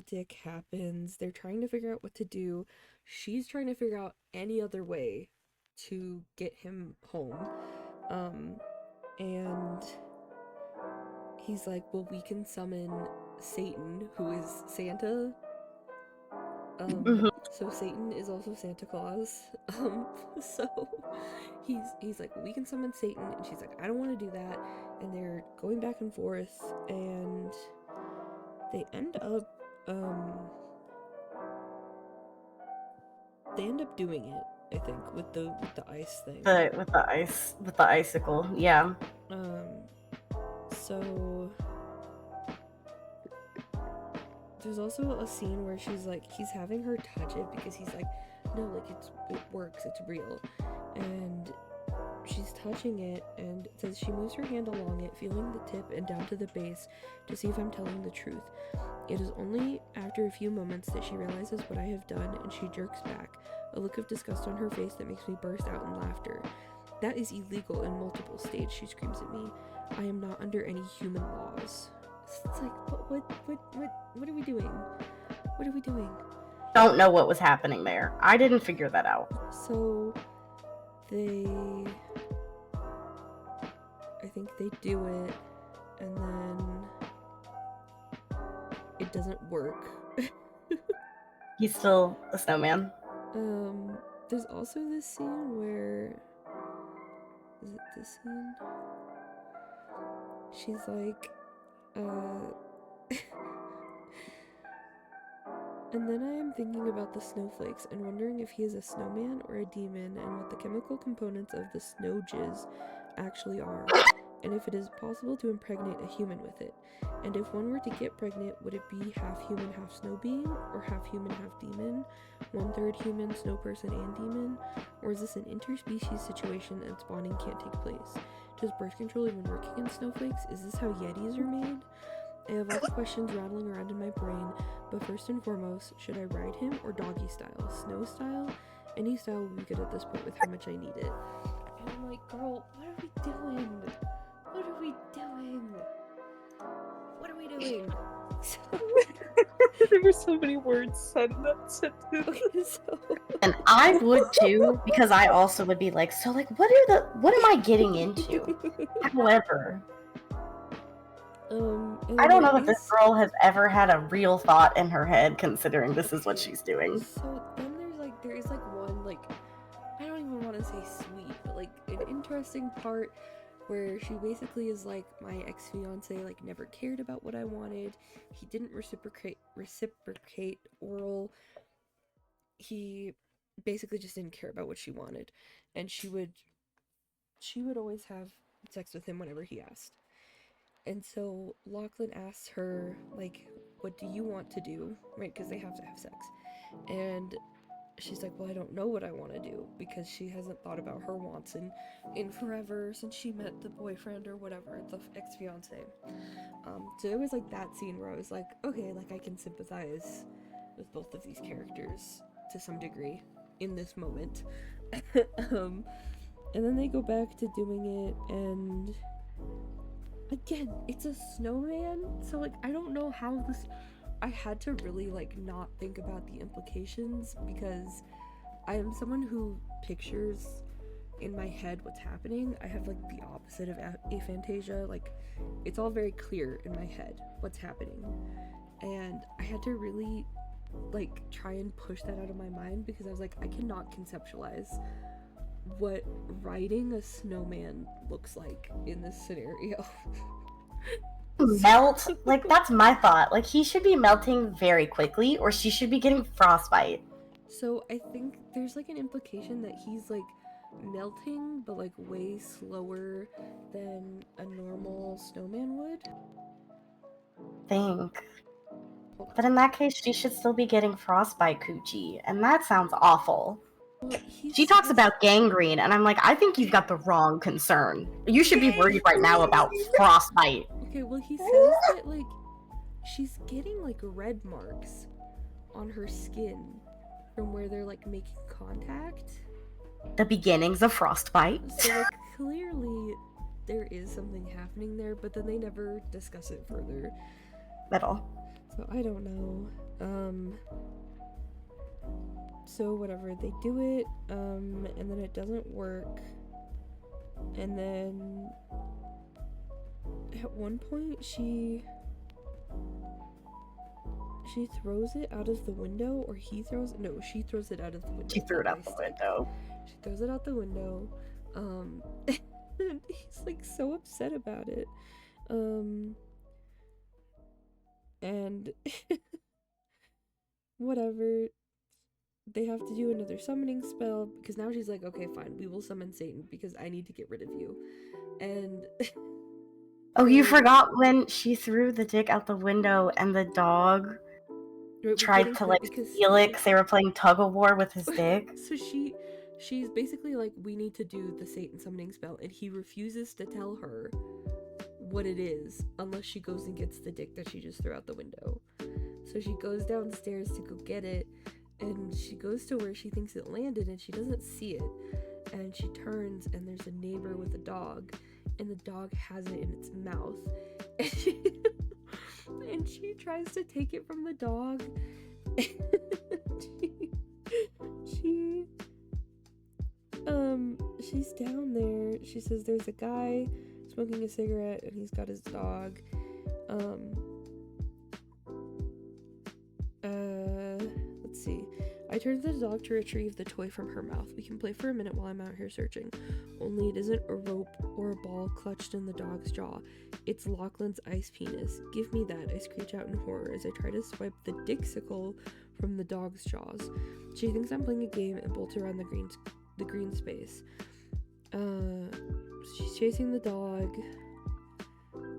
dick happens. They're trying to figure out what to do. She's trying to figure out any other way to get him home. And he's like, well, we can summon Satan, who is Santa. So Satan is also Santa Claus. So he's like, we can summon Satan, and she's like, I don't want to do that. And they're going back and forth, and they end up doing it, I think, with the ice thing. With the icicle, yeah. So there's also a scene where she's like, he's having her touch it because he's like, no, like it works, it's real. And she's touching it, and it says she moves her hand along it, feeling the tip and down to the base to see if I'm telling the truth. It is only after a few moments that she realizes what I have done, and she jerks back, a look of disgust on her face that makes me burst out in laughter. That is illegal in multiple states, she screams at me. I am not under any human laws. It's like, but what are we doing? What are we doing? Don't know what was happening there. I didn't figure that out. So I think they do it, and then it doesn't work. He's still a snowman. There's also this scene where, is it this scene? She's like, and then I am thinking about the snowflakes and wondering if he is a snowman or a demon, and what the chemical components of the snow jizz actually are, and if it is possible to impregnate a human with it. And if one were to get pregnant, would it be half human, half snow being, or half human, half demon? 1/3 human, snow person, and demon? Or is this an interspecies situation and spawning can't take place? Does birth control even working in snowflakes? Is this how Yetis are made? I have all the questions rattling around in my brain, but first and foremost, should I ride him or doggy style? Snow style? Any style would be good at this point with how much I need it. And I'm like, girl, what are we doing? What are we doing? What are we doing? There were so many words said in that sentence. Okay, so And I would too, because I also would be like, so like, what am I getting into? However, I don't know that this girl has ever had a real thought in her head, considering this is what she's doing. So then there is one, like, I don't even want to say sweet, but like an interesting part where she basically is like, my ex-fiance like never cared about what I wanted. He didn't reciprocate oral. He basically just didn't care about what she wanted, and she would always have sex with him whenever he asked. And so Lachlan asks her, like, what do you want to do? Right, because they have to have sex. And she's like, well, I don't know what I want to do, because she hasn't thought about her wants in forever since she met the boyfriend or whatever, the ex-fiance. So it was like that scene where I was like, okay, like I can sympathize with both of these characters to some degree in this moment. And then they go back to doing it, and again, it's a snowman, so like I don't know how this. I had to really like not think about the implications, because I am someone who pictures in my head what's happening. I have like the opposite of aphantasia. Like, it's all very clear in my head what's happening, and I had to really like try and push that out of my mind, because I was like, I cannot conceptualize what riding a snowman looks like in this scenario. Melt, like, that's my thought. Like, he should be melting very quickly, or she should be getting frostbite. So I think there's like an implication that he's like melting, but like way slower than a normal snowman would. But in that case, she should still be getting frostbite coochie, and that sounds awful. Well, she talks about gangrene, and I'm like, I think you've got the wrong concern. You should be worried right now about frostbite. Okay, well, he says that like she's getting like red marks on her skin from where they're like making contact. The beginnings of frostbite. So like clearly there is something happening there, but then they never discuss it further at all. So I don't know. So whatever, they do it, and then it doesn't work, and then at one point she throws it out of the window, or she throws it out of the window. She threw it out the window. She throws it out the window, and he's like so upset about it, and whatever. They have to do another summoning spell, because now she's like, okay, fine, we will summon Satan because I need to get rid of you. And oh, you forgot when she threw the dick out the window and the dog tried to like steal it because they were playing tug of war with his dick. So she's basically like, we need to do the Satan summoning spell, and he refuses to tell her what it is unless she goes and gets the dick that she just threw out the window. So she goes downstairs to go get it, and she goes to where she thinks it landed, and she doesn't see it, and she turns, and there's a neighbor with a dog, and the dog has it in its mouth, and she tries to take it from the dog, and she's down there. She says there's a guy smoking a cigarette, and he's got his dog. Let's see. I turned the dog to retrieve the toy from her mouth. We can play for a minute while I'm out here searching. Only it isn't a rope or a ball clutched in the dog's jaw. It's Lachlan's ice penis. Give me that, I screech out in horror as I try to swipe the dixicle from the dog's jaws. She thinks I'm playing a game and bolts around the green space. She's chasing the dog.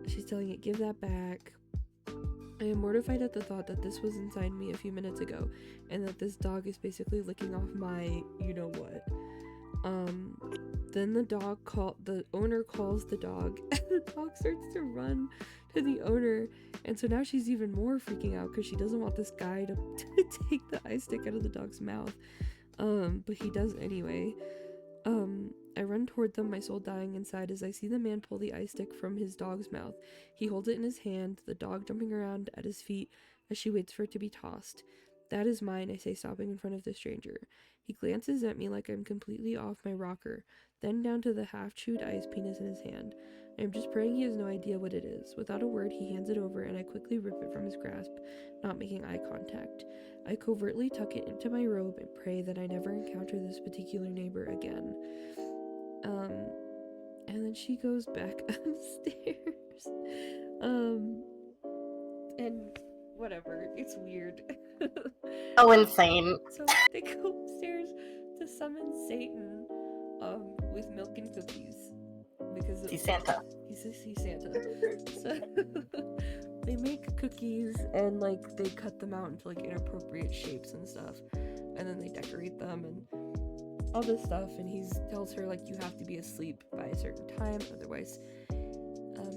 She's telling it, give that back. I am mortified at the thought that this was inside me a few minutes ago, and that this dog is basically licking off my you-know-what. Then the owner calls the dog, and the dog starts to run to the owner, and so now she's even more freaking out because she doesn't want this guy to take the ice stick out of the dog's mouth. But he does anyway. I run toward them, my soul dying inside, as I see the man pull the ice stick from his dog's mouth. He holds it in his hand, the dog jumping around at his feet as she waits for it to be tossed. That is mine, I say, stopping in front of the stranger. He glances at me like I'm completely off my rocker, then down to the half-chewed ice penis in his hand. I am just praying he has no idea what it is. Without a word, he hands it over, and I quickly rip it from his grasp, not making eye contact. I covertly tuck it into my robe and pray that I never encounter this particular neighbor again. And then she goes back upstairs. And whatever, it's weird. Oh, insane. So they go upstairs to summon Satan, with milk and cookies. Because See Santa. He's a sea Santa. So they make cookies and like they cut them out into like inappropriate shapes and stuff, and then they decorate them and all this stuff. And he tells her like you have to be asleep by a certain time, otherwise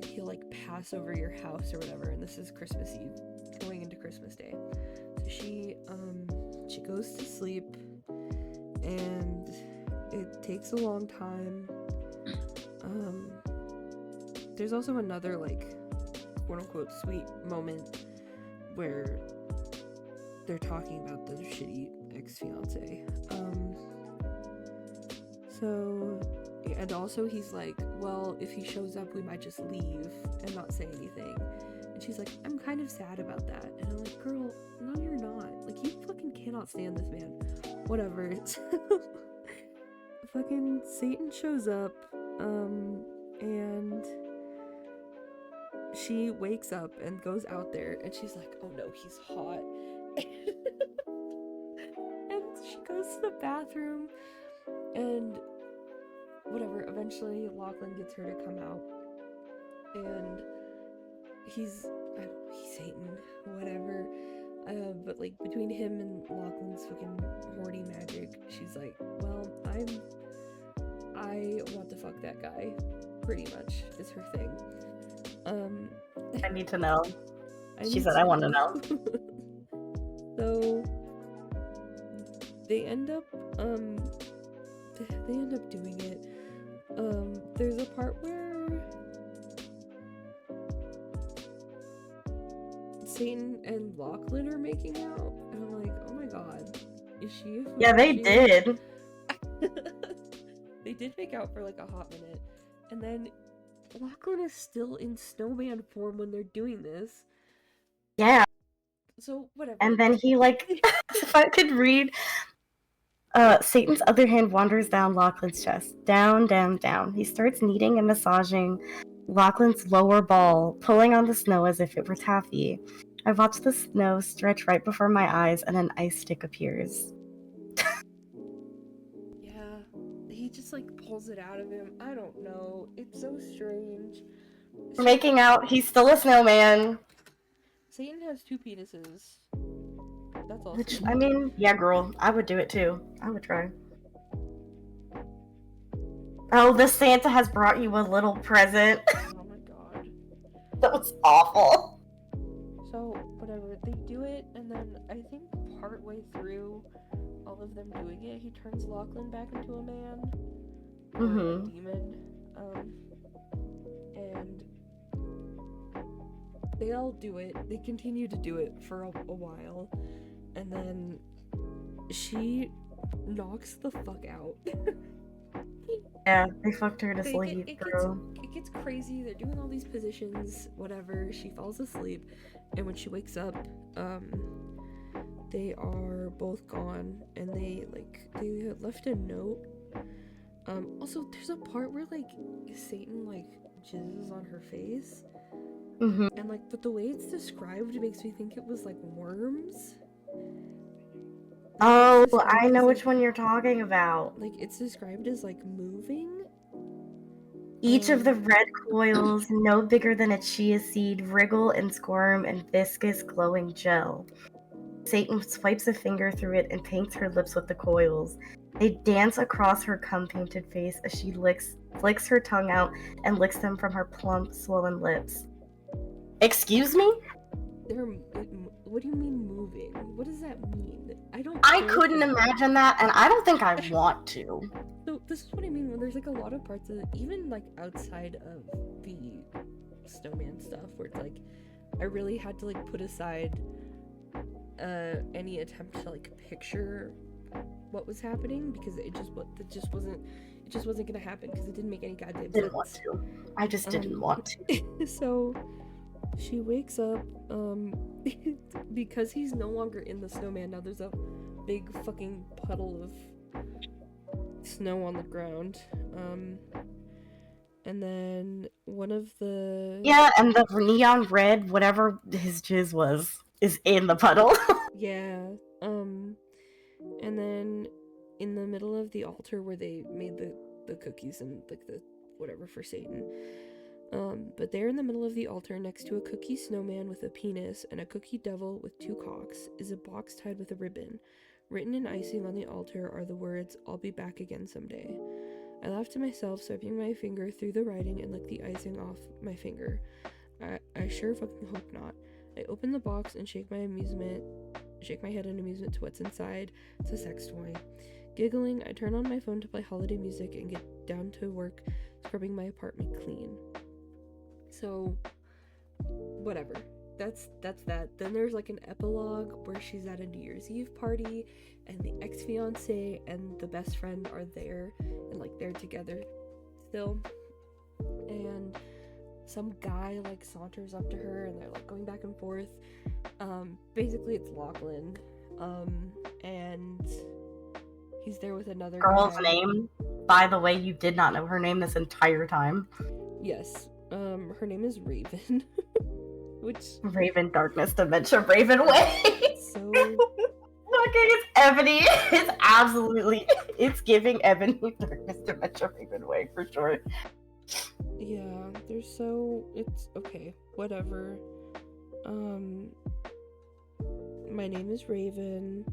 he'll like pass over your house or whatever. And this is Christmas Eve, going into Christmas Day. So she goes to sleep, and it takes a long time. There's also another like quote-unquote sweet moment where they're talking about the shitty ex-fiance. So, and also he's like, well, if he shows up, we might just leave and not say anything. And she's like, I'm kind of sad about that. And I'm like, girl, no, you're not. Like, you fucking cannot stand this man. Whatever. So, fucking Satan shows up, and she wakes up and goes out there, and she's like, oh no, he's hot. And she goes to the bathroom, and whatever, eventually Lachlan gets her to come out, and he's Satan, whatever, but like between him and Lachlan's fucking horny magic, she's like, well, I want to fuck that guy, pretty much, is her thing. I need to know. She said, I want to know. So they end up doing it. There's a part where Satan and Lachlan are making out, and I'm like, oh my god, is she? Yeah, they did. They did make out for like a hot minute, and then Lachlan is still in snowman form when they're doing this. Yeah. So whatever. And then he like, if I could read, Satan's other hand wanders down Lachlan's chest, down, down, down. He starts kneading and massaging Lachlan's lower ball, pulling on the snow as if it were taffy. I watch the snow stretch right before my eyes, and an ice stick appears. Yeah, he just like pulls it out of him. I don't know. It's so strange. Making out. He's still a snowman. Satan has 2 penises. That's all. Which, I mean, yeah, girl. I would do it too. I would try. Oh, the Santa has brought you a little present. Oh my god. That was awful. So, whatever. They do it, and then I think partway through all of them doing it, he turns Lachlan back into a man. Or a demon. And they all do it. They continue to do it for a while. And then she knocks the fuck out. Yeah, they fucked her to sleep, bro. It gets crazy. They're doing all these positions, whatever. She falls asleep, and when she wakes up, they are both gone, and they had left a note. Also, there's a part where like Satan like jizzes on her face, and like, but the way it's described makes me think it was like worms. Oh, I know which one you're talking about. Like, it's described as like moving. Each of the red coils, no bigger than a chia seed, wriggle and squirm in viscous, glowing gel. Satan swipes a finger through it and paints her lips with the coils. They dance across her cum-painted face as she flicks her tongue out and licks them from her plump, swollen lips. Excuse me? What do you mean moving? What does that mean? I couldn't imagine that, and I don't think I want to. So this is what I mean when there's like a lot of parts of it, even like outside of the snowman stuff, where it's like I really had to like put aside any attempt to like picture what was happening, because it just wasn't gonna happen, because it didn't make any goddamn Didn't sense. want to. I just didn't want to. So she wakes up, because he's no longer in the snowman now. There's a big fucking puddle of snow on the ground, and then one of the And the neon red, whatever his jizz was, is in the puddle. yeah, and then in the middle of the altar where they made the cookies and like the whatever for Satan, but there in the middle of the altar, next to a cookie snowman with a penis and a cookie devil with 2 cocks, is a box tied with a ribbon. Written in icing on the altar are the words, "I'll be back again someday." I laughed to myself, swiping my finger through the writing and licked the icing off my finger. I sure fucking hope not. I open the box and shake my head in amusement to what's inside. It's a sex toy. Giggling, I turn on my phone to play holiday music and get down to work scrubbing my apartment clean. So, whatever. That's that. Then there's like an epilogue where she's at a New Year's Eve party and the ex-fiance and the best friend are there and like they're together still. And some guy like saunters up to her and they're like going back and forth. Basically it's Lachlan. And he's there with another Girl's guy. name, by the way, you did not know her name this entire time. Yes. Her name is Raven. Which Raven Darkness Dementia Raven Way. So Fucking it's Ebony. It's giving Ebony Darkness Dementia Raven Way for sure. yeah, it's okay, whatever. My name is Raven.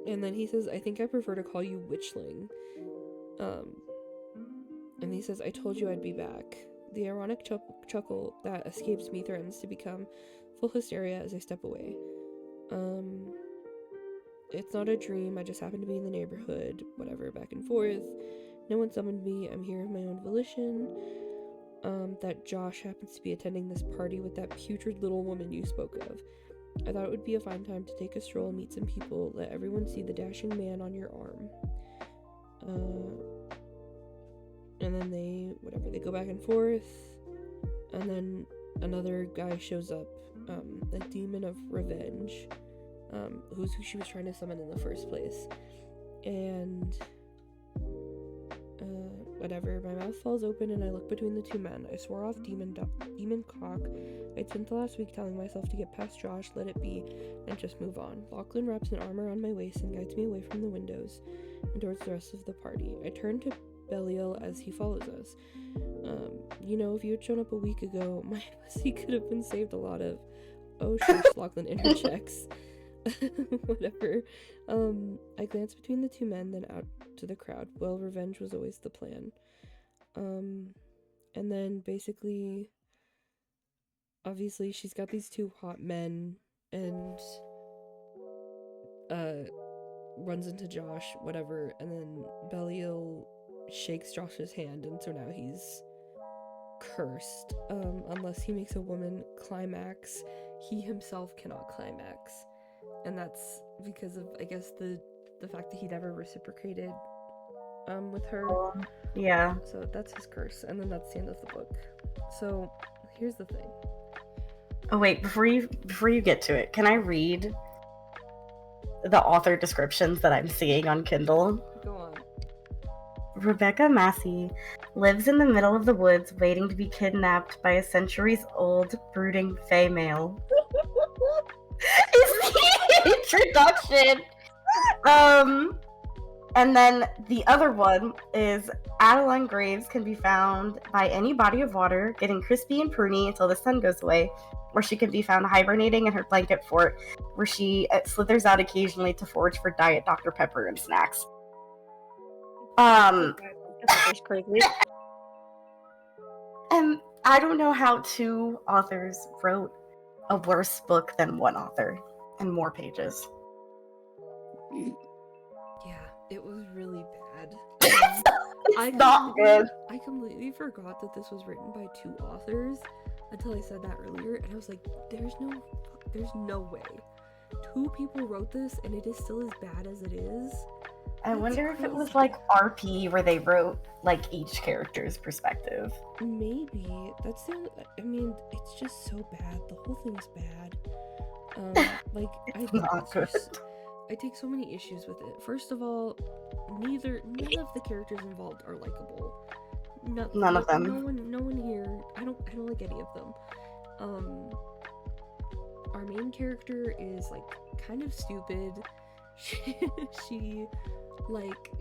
And then he says, I think I prefer to call you Witchling. And he says, I told you I'd be back. The ironic chuckle that escapes me threatens to become full hysteria as I step away. It's not a dream, I just happen to be in the neighborhood, whatever, back and forth. No one summoned me, I'm here of my own volition. That Josh happens to be attending this party with that putrid little woman you spoke of. I thought it would be a fine time to take a stroll, meet some people, let everyone see the dashing man on your arm. And then they go back and forth, and then another guy shows up, a demon of revenge, who she was trying to summon in the first place, and whatever, my mouth falls open and I look between the 2 men. I swore off demon cock. I'd spent the last week telling myself to get past Josh, let it be, and just move on. Lachlan wraps an arm around my waist and guides me away from the windows and towards the rest of the party. I turn to Belial as he follows us. If you had shown up a week ago, my pussy could have been saved a lot of... Oh, shush, Lachlan interjects. Whatever. I glance between the 2 men, then out to the crowd. Well, revenge was always the plan. And then basically, obviously, she's got these 2 hot men, and runs into Josh, whatever, and then Belial shakes Josh's hand, and so now he's cursed. Unless he makes a woman climax, he himself cannot climax. And that's because of, I guess, the fact that he never reciprocated with her. Yeah. So that's his curse, and then that's the end of the book. So here's the thing. Oh wait, before you get to it, can I read the author descriptions that I'm seeing on Kindle? Go on. Rebecca Massey lives in the middle of the woods waiting to be kidnapped by a centuries-old brooding fae male. Is the introduction. And then the other one is Adeline Graves can be found by any body of water, getting crispy and pruny until the sun goes away, or she can be found hibernating in her blanket fort, where she slithers out occasionally to forage for Diet Dr. Pepper and snacks. That's crazy. And I don't know how 2 authors wrote a worse book than one author and more pages. Yeah, it was really bad. It's not good. I completely forgot that this was written by 2 authors until I said that earlier, and I was like, there's no way 2 people wrote this and it is still as bad as it is. I wonder if it was like RP where they wrote like each character's perspective. Maybe. I mean, it's just so bad. The whole thing is bad. It's not good. I take so many issues with it. First of all, none of the characters involved are likable. None of them. No one here. I don't like any of them. Our main character is like kind of stupid. She like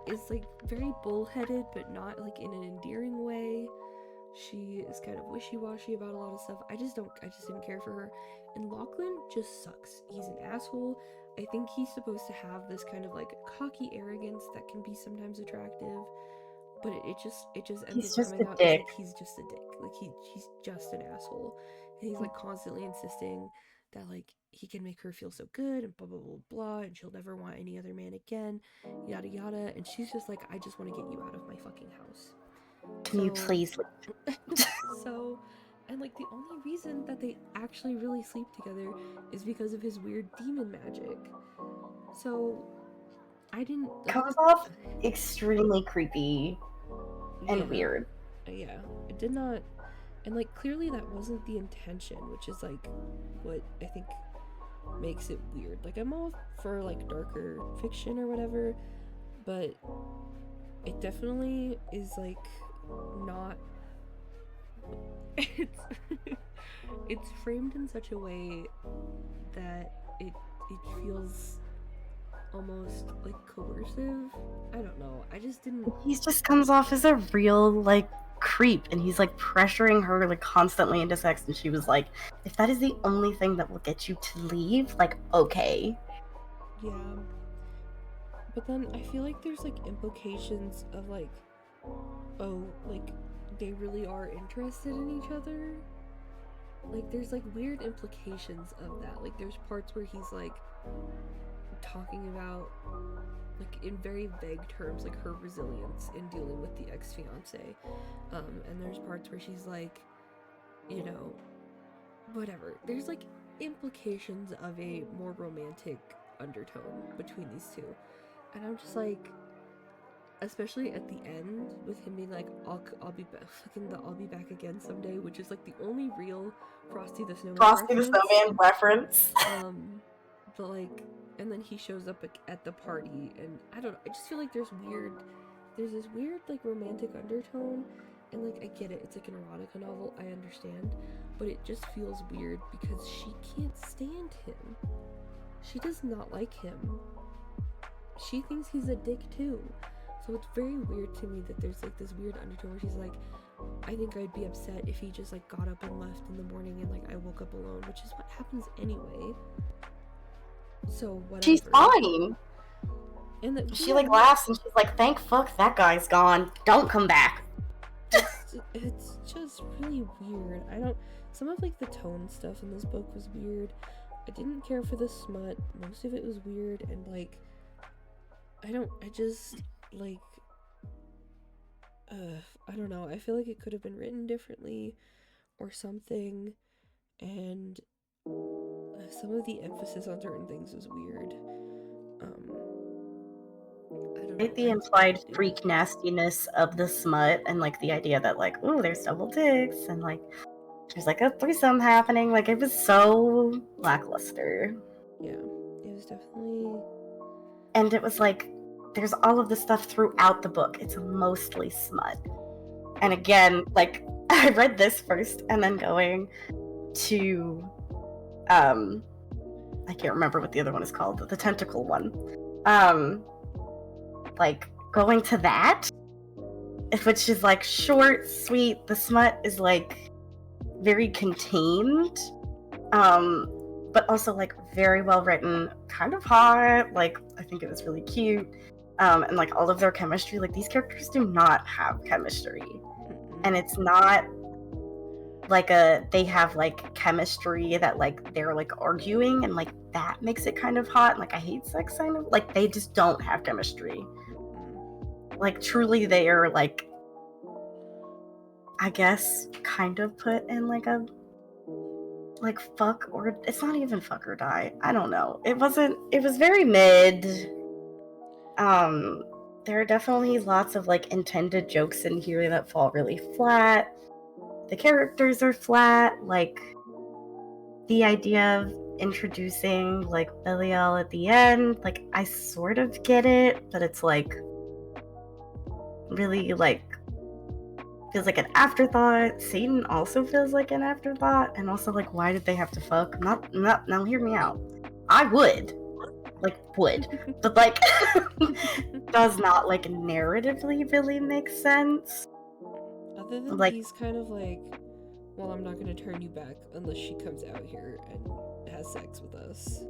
is like very bullheaded, but not like in an endearing way. She is kind of wishy-washy about a lot of stuff. I just didn't care for her. And Lachlan just sucks. He's an asshole. I think he's supposed to have this kind of like cocky arrogance that can be sometimes attractive, but it just ends up coming out that he's just a dick. Like he's just an asshole. And he's like constantly insisting that like he can make her feel so good and blah blah blah blah, and she'll never want any other man again, yada yada. And she's just like, I just want to get you out of my fucking house. Can you please leave? So, and like the only reason that they actually really sleep together is because of his weird demon magic. So I didn't comes off extremely creepy and weird. Yeah, it did not. And like clearly that wasn't the intention, which is like what I think makes it weird. Like I'm all for like darker fiction or whatever, but it definitely is like not it's framed in such a way that it feels almost like coercive. I don't know. I just didn't. He just comes off as a real like creep, and he's like pressuring her like constantly into sex, and she was like, if that is the only thing that will get you to leave, like okay. Yeah. But then I feel like there's like implications of like, oh, like they really are interested in each other. Like there's like weird implications of that. Like there's parts where he's like talking about like in very vague terms like her resilience in dealing with the ex-fiance. And there's parts where she's like, you know, whatever. There's like implications of a more romantic undertone between these two. And I'm just like, especially at the end with him being like, I'll be back, I'll be back again someday, which is like the only real Frosty the Snowman reference. But like, and then he shows up at the party, and I don't know, I just feel like there's this weird like romantic undertone, and like I get it, it's like an erotica novel, I understand, but it just feels weird because she can't stand him. She does not like him. She thinks he's a dick too. So it's very weird to me that there's like this weird undertone where she's like, I think I'd be upset if he just like got up and left in the morning and like I woke up alone, which is what happens anyway. So whatever. She's fine. And she like laughs and she's like, thank fuck that guy's gone. Don't come back. It's just really weird. Some of like the tone stuff in this book was weird. I didn't care for the smut. Most of it was weird, and like I don't know. I feel like it could have been written differently or something, and some of the emphasis on certain things was weird. I don't know. The implied freak nastiness of the smut, and like the idea that like, ooh, there's double dicks, and like there's like a threesome happening. Like it was so lackluster. Yeah, it was definitely. And it was like, there's all of this stuff throughout the book. It's mostly smut. And again, like, I read this first, and then going to, I can't remember what the other one is called, the tentacle one. Like, going to that, which is like short, sweet. The smut is like very contained. But also like very well written, kind of hot. Like I think it was really cute, and like all of their chemistry. Like these characters do not have chemistry, and it's not like they have like chemistry that like they're like arguing, and like that makes it kind of hot. And, like, I hate sex kind of like they just don't have chemistry. Like truly they are like, I guess, kind of put in like a like fuck, or it's not even fuck or die. I don't know. It was very mid. There are definitely lots of like intended jokes in here that fall really flat. The characters are flat. Like the idea of introducing like Belial at the end, like I sort of get it, but it's like really like feels like an afterthought. Satan also feels like an afterthought, and also like why did they have to fuck? Not now hear me out. I would. But like does not like narratively really make sense. Other than like he's kind of like, well, I'm not gonna turn you back unless she comes out here and has sex with us,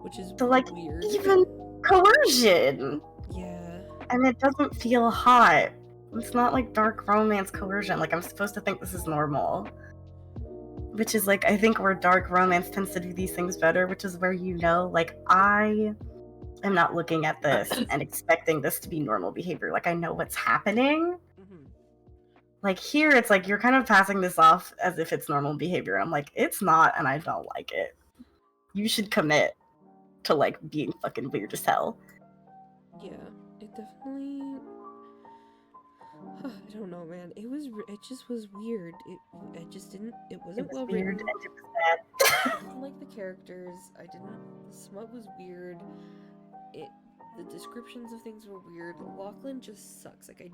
which is so like weird. even coercion. Yeah. And it doesn't feel hot. It's not like dark romance coercion. Like I'm supposed to think this is normal. Which is like I think where dark romance tends to do these things better, which is where like I am not looking at this and expecting this to be normal behavior. Like I know what's happening. Mm-hmm. Like here it's like you're kind of passing this off as if it's normal behavior. I'm like, it's not, and I don't like it. You should commit to like being fucking weird as hell. Yeah, it definitely. I don't know, man. It just was weird. It just didn't. It wasn't It was well weird written. and it was bad. I didn't like the characters. The smut was weird. The descriptions of things were weird. Lachlan just sucks. Like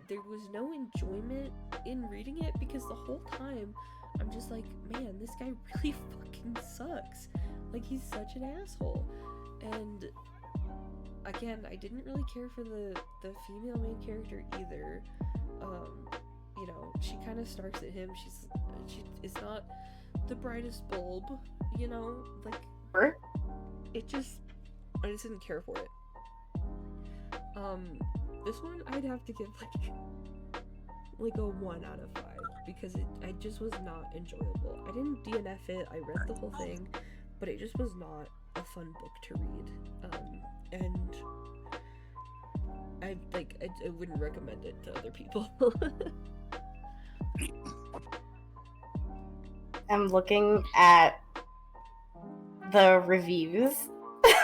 there was no enjoyment in reading it because the whole time I'm just like, man, this guy really fucking sucks. Like he's such an asshole. And again, I didn't really care for the female main character either. You know, she kind of snarks at him. She is not the brightest bulb, you know, like I just didn't care for it. This one I'd have to give like a 1 out of 5 because I just was not enjoyable. I didn't DNF it. I read the whole thing, but it just was not a fun book to read. And I wouldn't recommend it to other people. I'm looking at the reviews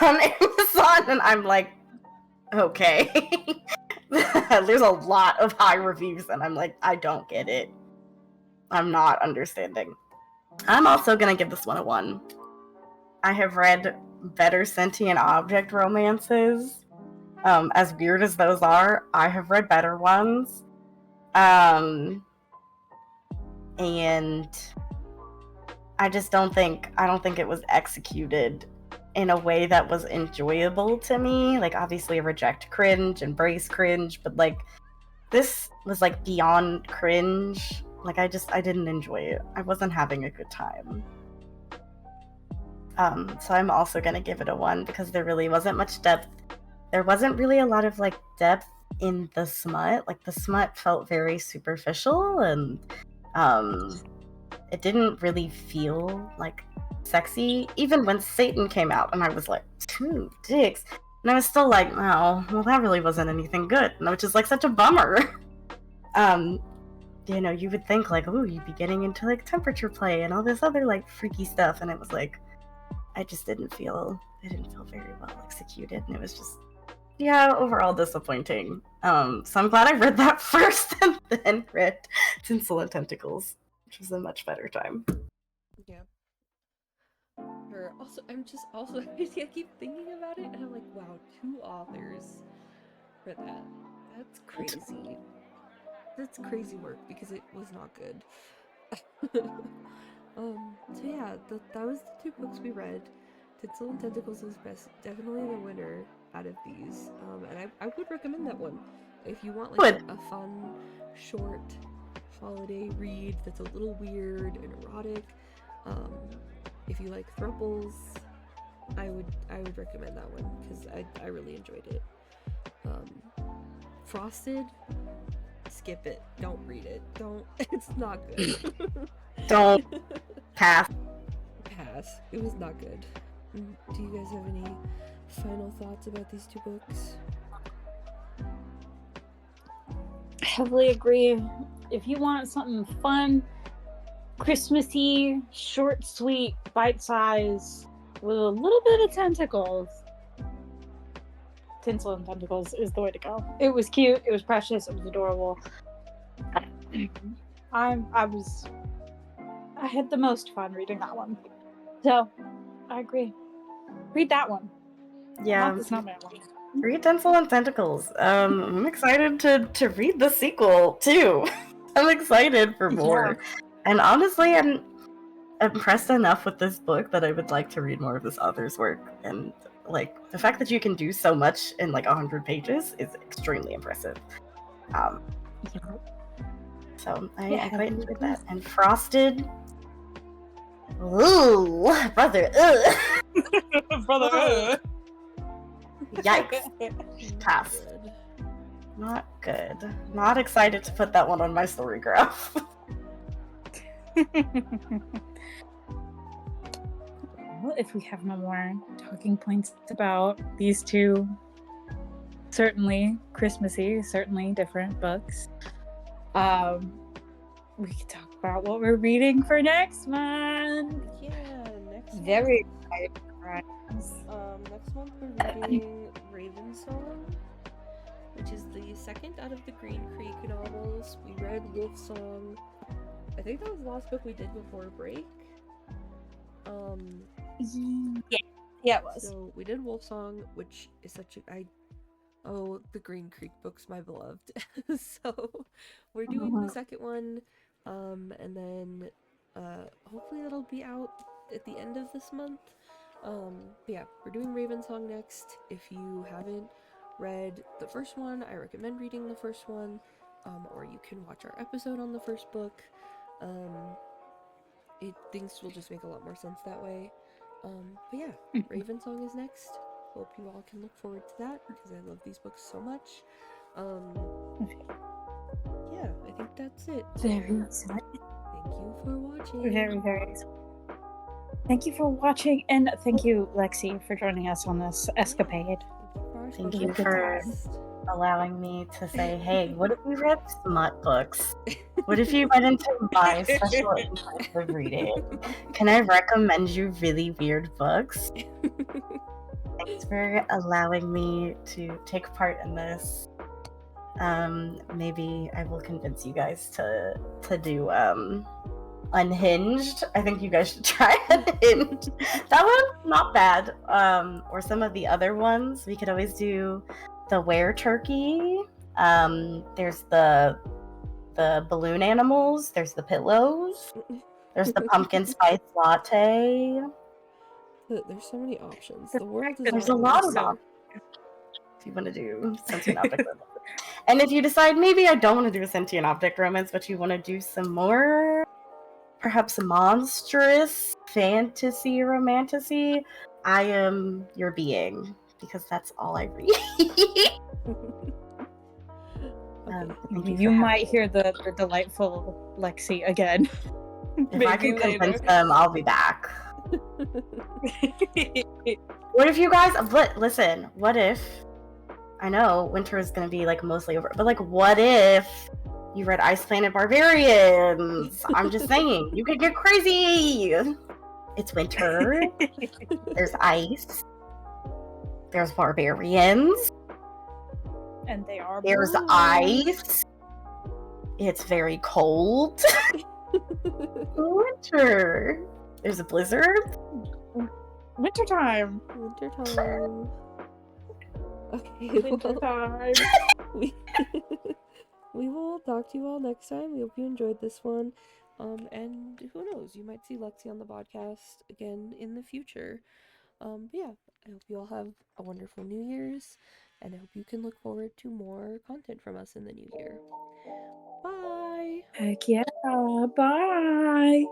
on Amazon and I'm like, okay. There's a lot of high reviews and I'm like, I don't get it. I'm not understanding. I'm also gonna give this one a 1. I have read better sentient object romances. As weird as those are, I have read better ones. And I don't think it was executed in a way that was enjoyable to me. Like obviously reject cringe, embrace cringe, but like this was like beyond cringe. Like I didn't enjoy it. I wasn't having a good time. So I'm also gonna give it a 1 because there really wasn't much depth. There wasn't really a lot of like depth in the smut. Like the smut felt very superficial and it didn't really feel like sexy. Even when Satan came out and I was like, 2 dicks. And I was still like, oh, well that really wasn't anything good. Which is like such a bummer. You know, you would think like, oh, you'd be getting into like temperature play and all this other like freaky stuff, and it was like it didn't feel very well executed, and it was just overall disappointing. So I'm glad I read that first and then read Tinsel and Tentacles, which was a much better time. Yeah. Also, I keep thinking about it and I'm like, wow, 2 authors for that. That's crazy. That's crazy work because it was not good. So yeah, that was the 2 books we read. Tinsel and Tentacles is definitely the winner out of these. And I would recommend that one. If you want like a fun, short holiday read that's a little weird and erotic, if you like thruples, I would recommend that one because I really enjoyed it. Frosted, skip it. Don't read it. Don't. It's not good. Don't. Pass. Pass. It was not good. Do you guys have any final thoughts about these two books? I heavily agree. If you want something fun, Christmassy, short, sweet, bite-sized, with a little bit of tentacles, Tinsel and Tentacles is the way to go. It was cute. It was precious. It was adorable. I had the most fun reading that one. So, I agree. Read that one. Yeah. Not the Snowman one. Read Tinsel and Tentacles. I'm excited to read the sequel too. I'm excited for more. Yeah. And honestly, I'm impressed enough with this book that I would like to read more of this author's work. And like the fact that you can do so much in like 100 pages is extremely impressive. So I quite enjoyed that. And Frosted. Ooh, brother. Brother. Yikes. Pass. Not good. Not excited to put that one on my story graph. Well, if we have no more talking points about these two certainly Christmassy, certainly different books, we could talk about what we're reading for next month. Yeah, next month. Very excited. Next month we're reading Ravensong, which is the second out of the Green Creek novels. We read Wolfsong. I think that was the last book we did before break. Yeah, it was. So we did Wolfsong, which is such a the Green Creek books, my beloved. So we're doing the second one, and then hopefully that'll be out at the end of this month. But yeah, we're doing Ravensong next. If you haven't read the first one, I recommend reading the first one, or you can watch our episode on the first book. Things will just make a lot more sense that way. But yeah, Ravensong is next. Hope you all can look forward to that because I love these books so much. Yeah, I think that's it. Very excited. Thank you for watching. Very, very excited. Thank you for watching, and thank you, Lexi, for joining us on this escapade. Thank you for allowing me to say, hey, what if we read smut books? What if you went into my special interest of reading? Can I recommend you really weird books? Thanks for allowing me to take part in this. Maybe I will convince you guys to do Unhinged. I think you guys should try Unhinged. That one's not bad. Or some of the other ones. We could always do the Were Turkey. There's the balloon animals. There's the pillows. There's the pumpkin spice latte. There's so many options. The world is There's a lot of options. If you want to do sentient object romance. And if you decide maybe I don't want to do a sentient object romance, but you want to do some more perhaps monstrous fantasy romantasy, I am your being, because that's all I read. You might hear the delightful Lexi again. If I can convince them, I'll be back. What if you guys listen, what if, I know winter is gonna be like mostly over, but like what if you read Ice Planet Barbarians? I'm just saying, you could get crazy. It's winter. There's ice. There's barbarians. And they are There's blue. ice. It's very cold. Winter. There's a blizzard. Wintertime. Wintertime. Okay. Wintertime. We will talk to you all next time. We hope you enjoyed this one. And who knows, you might see Lexi on the podcast again in the future. But yeah, I hope you all have a wonderful New Year's, and I hope you can look forward to more content from us in the new year. Bye! Heck yeah, bye!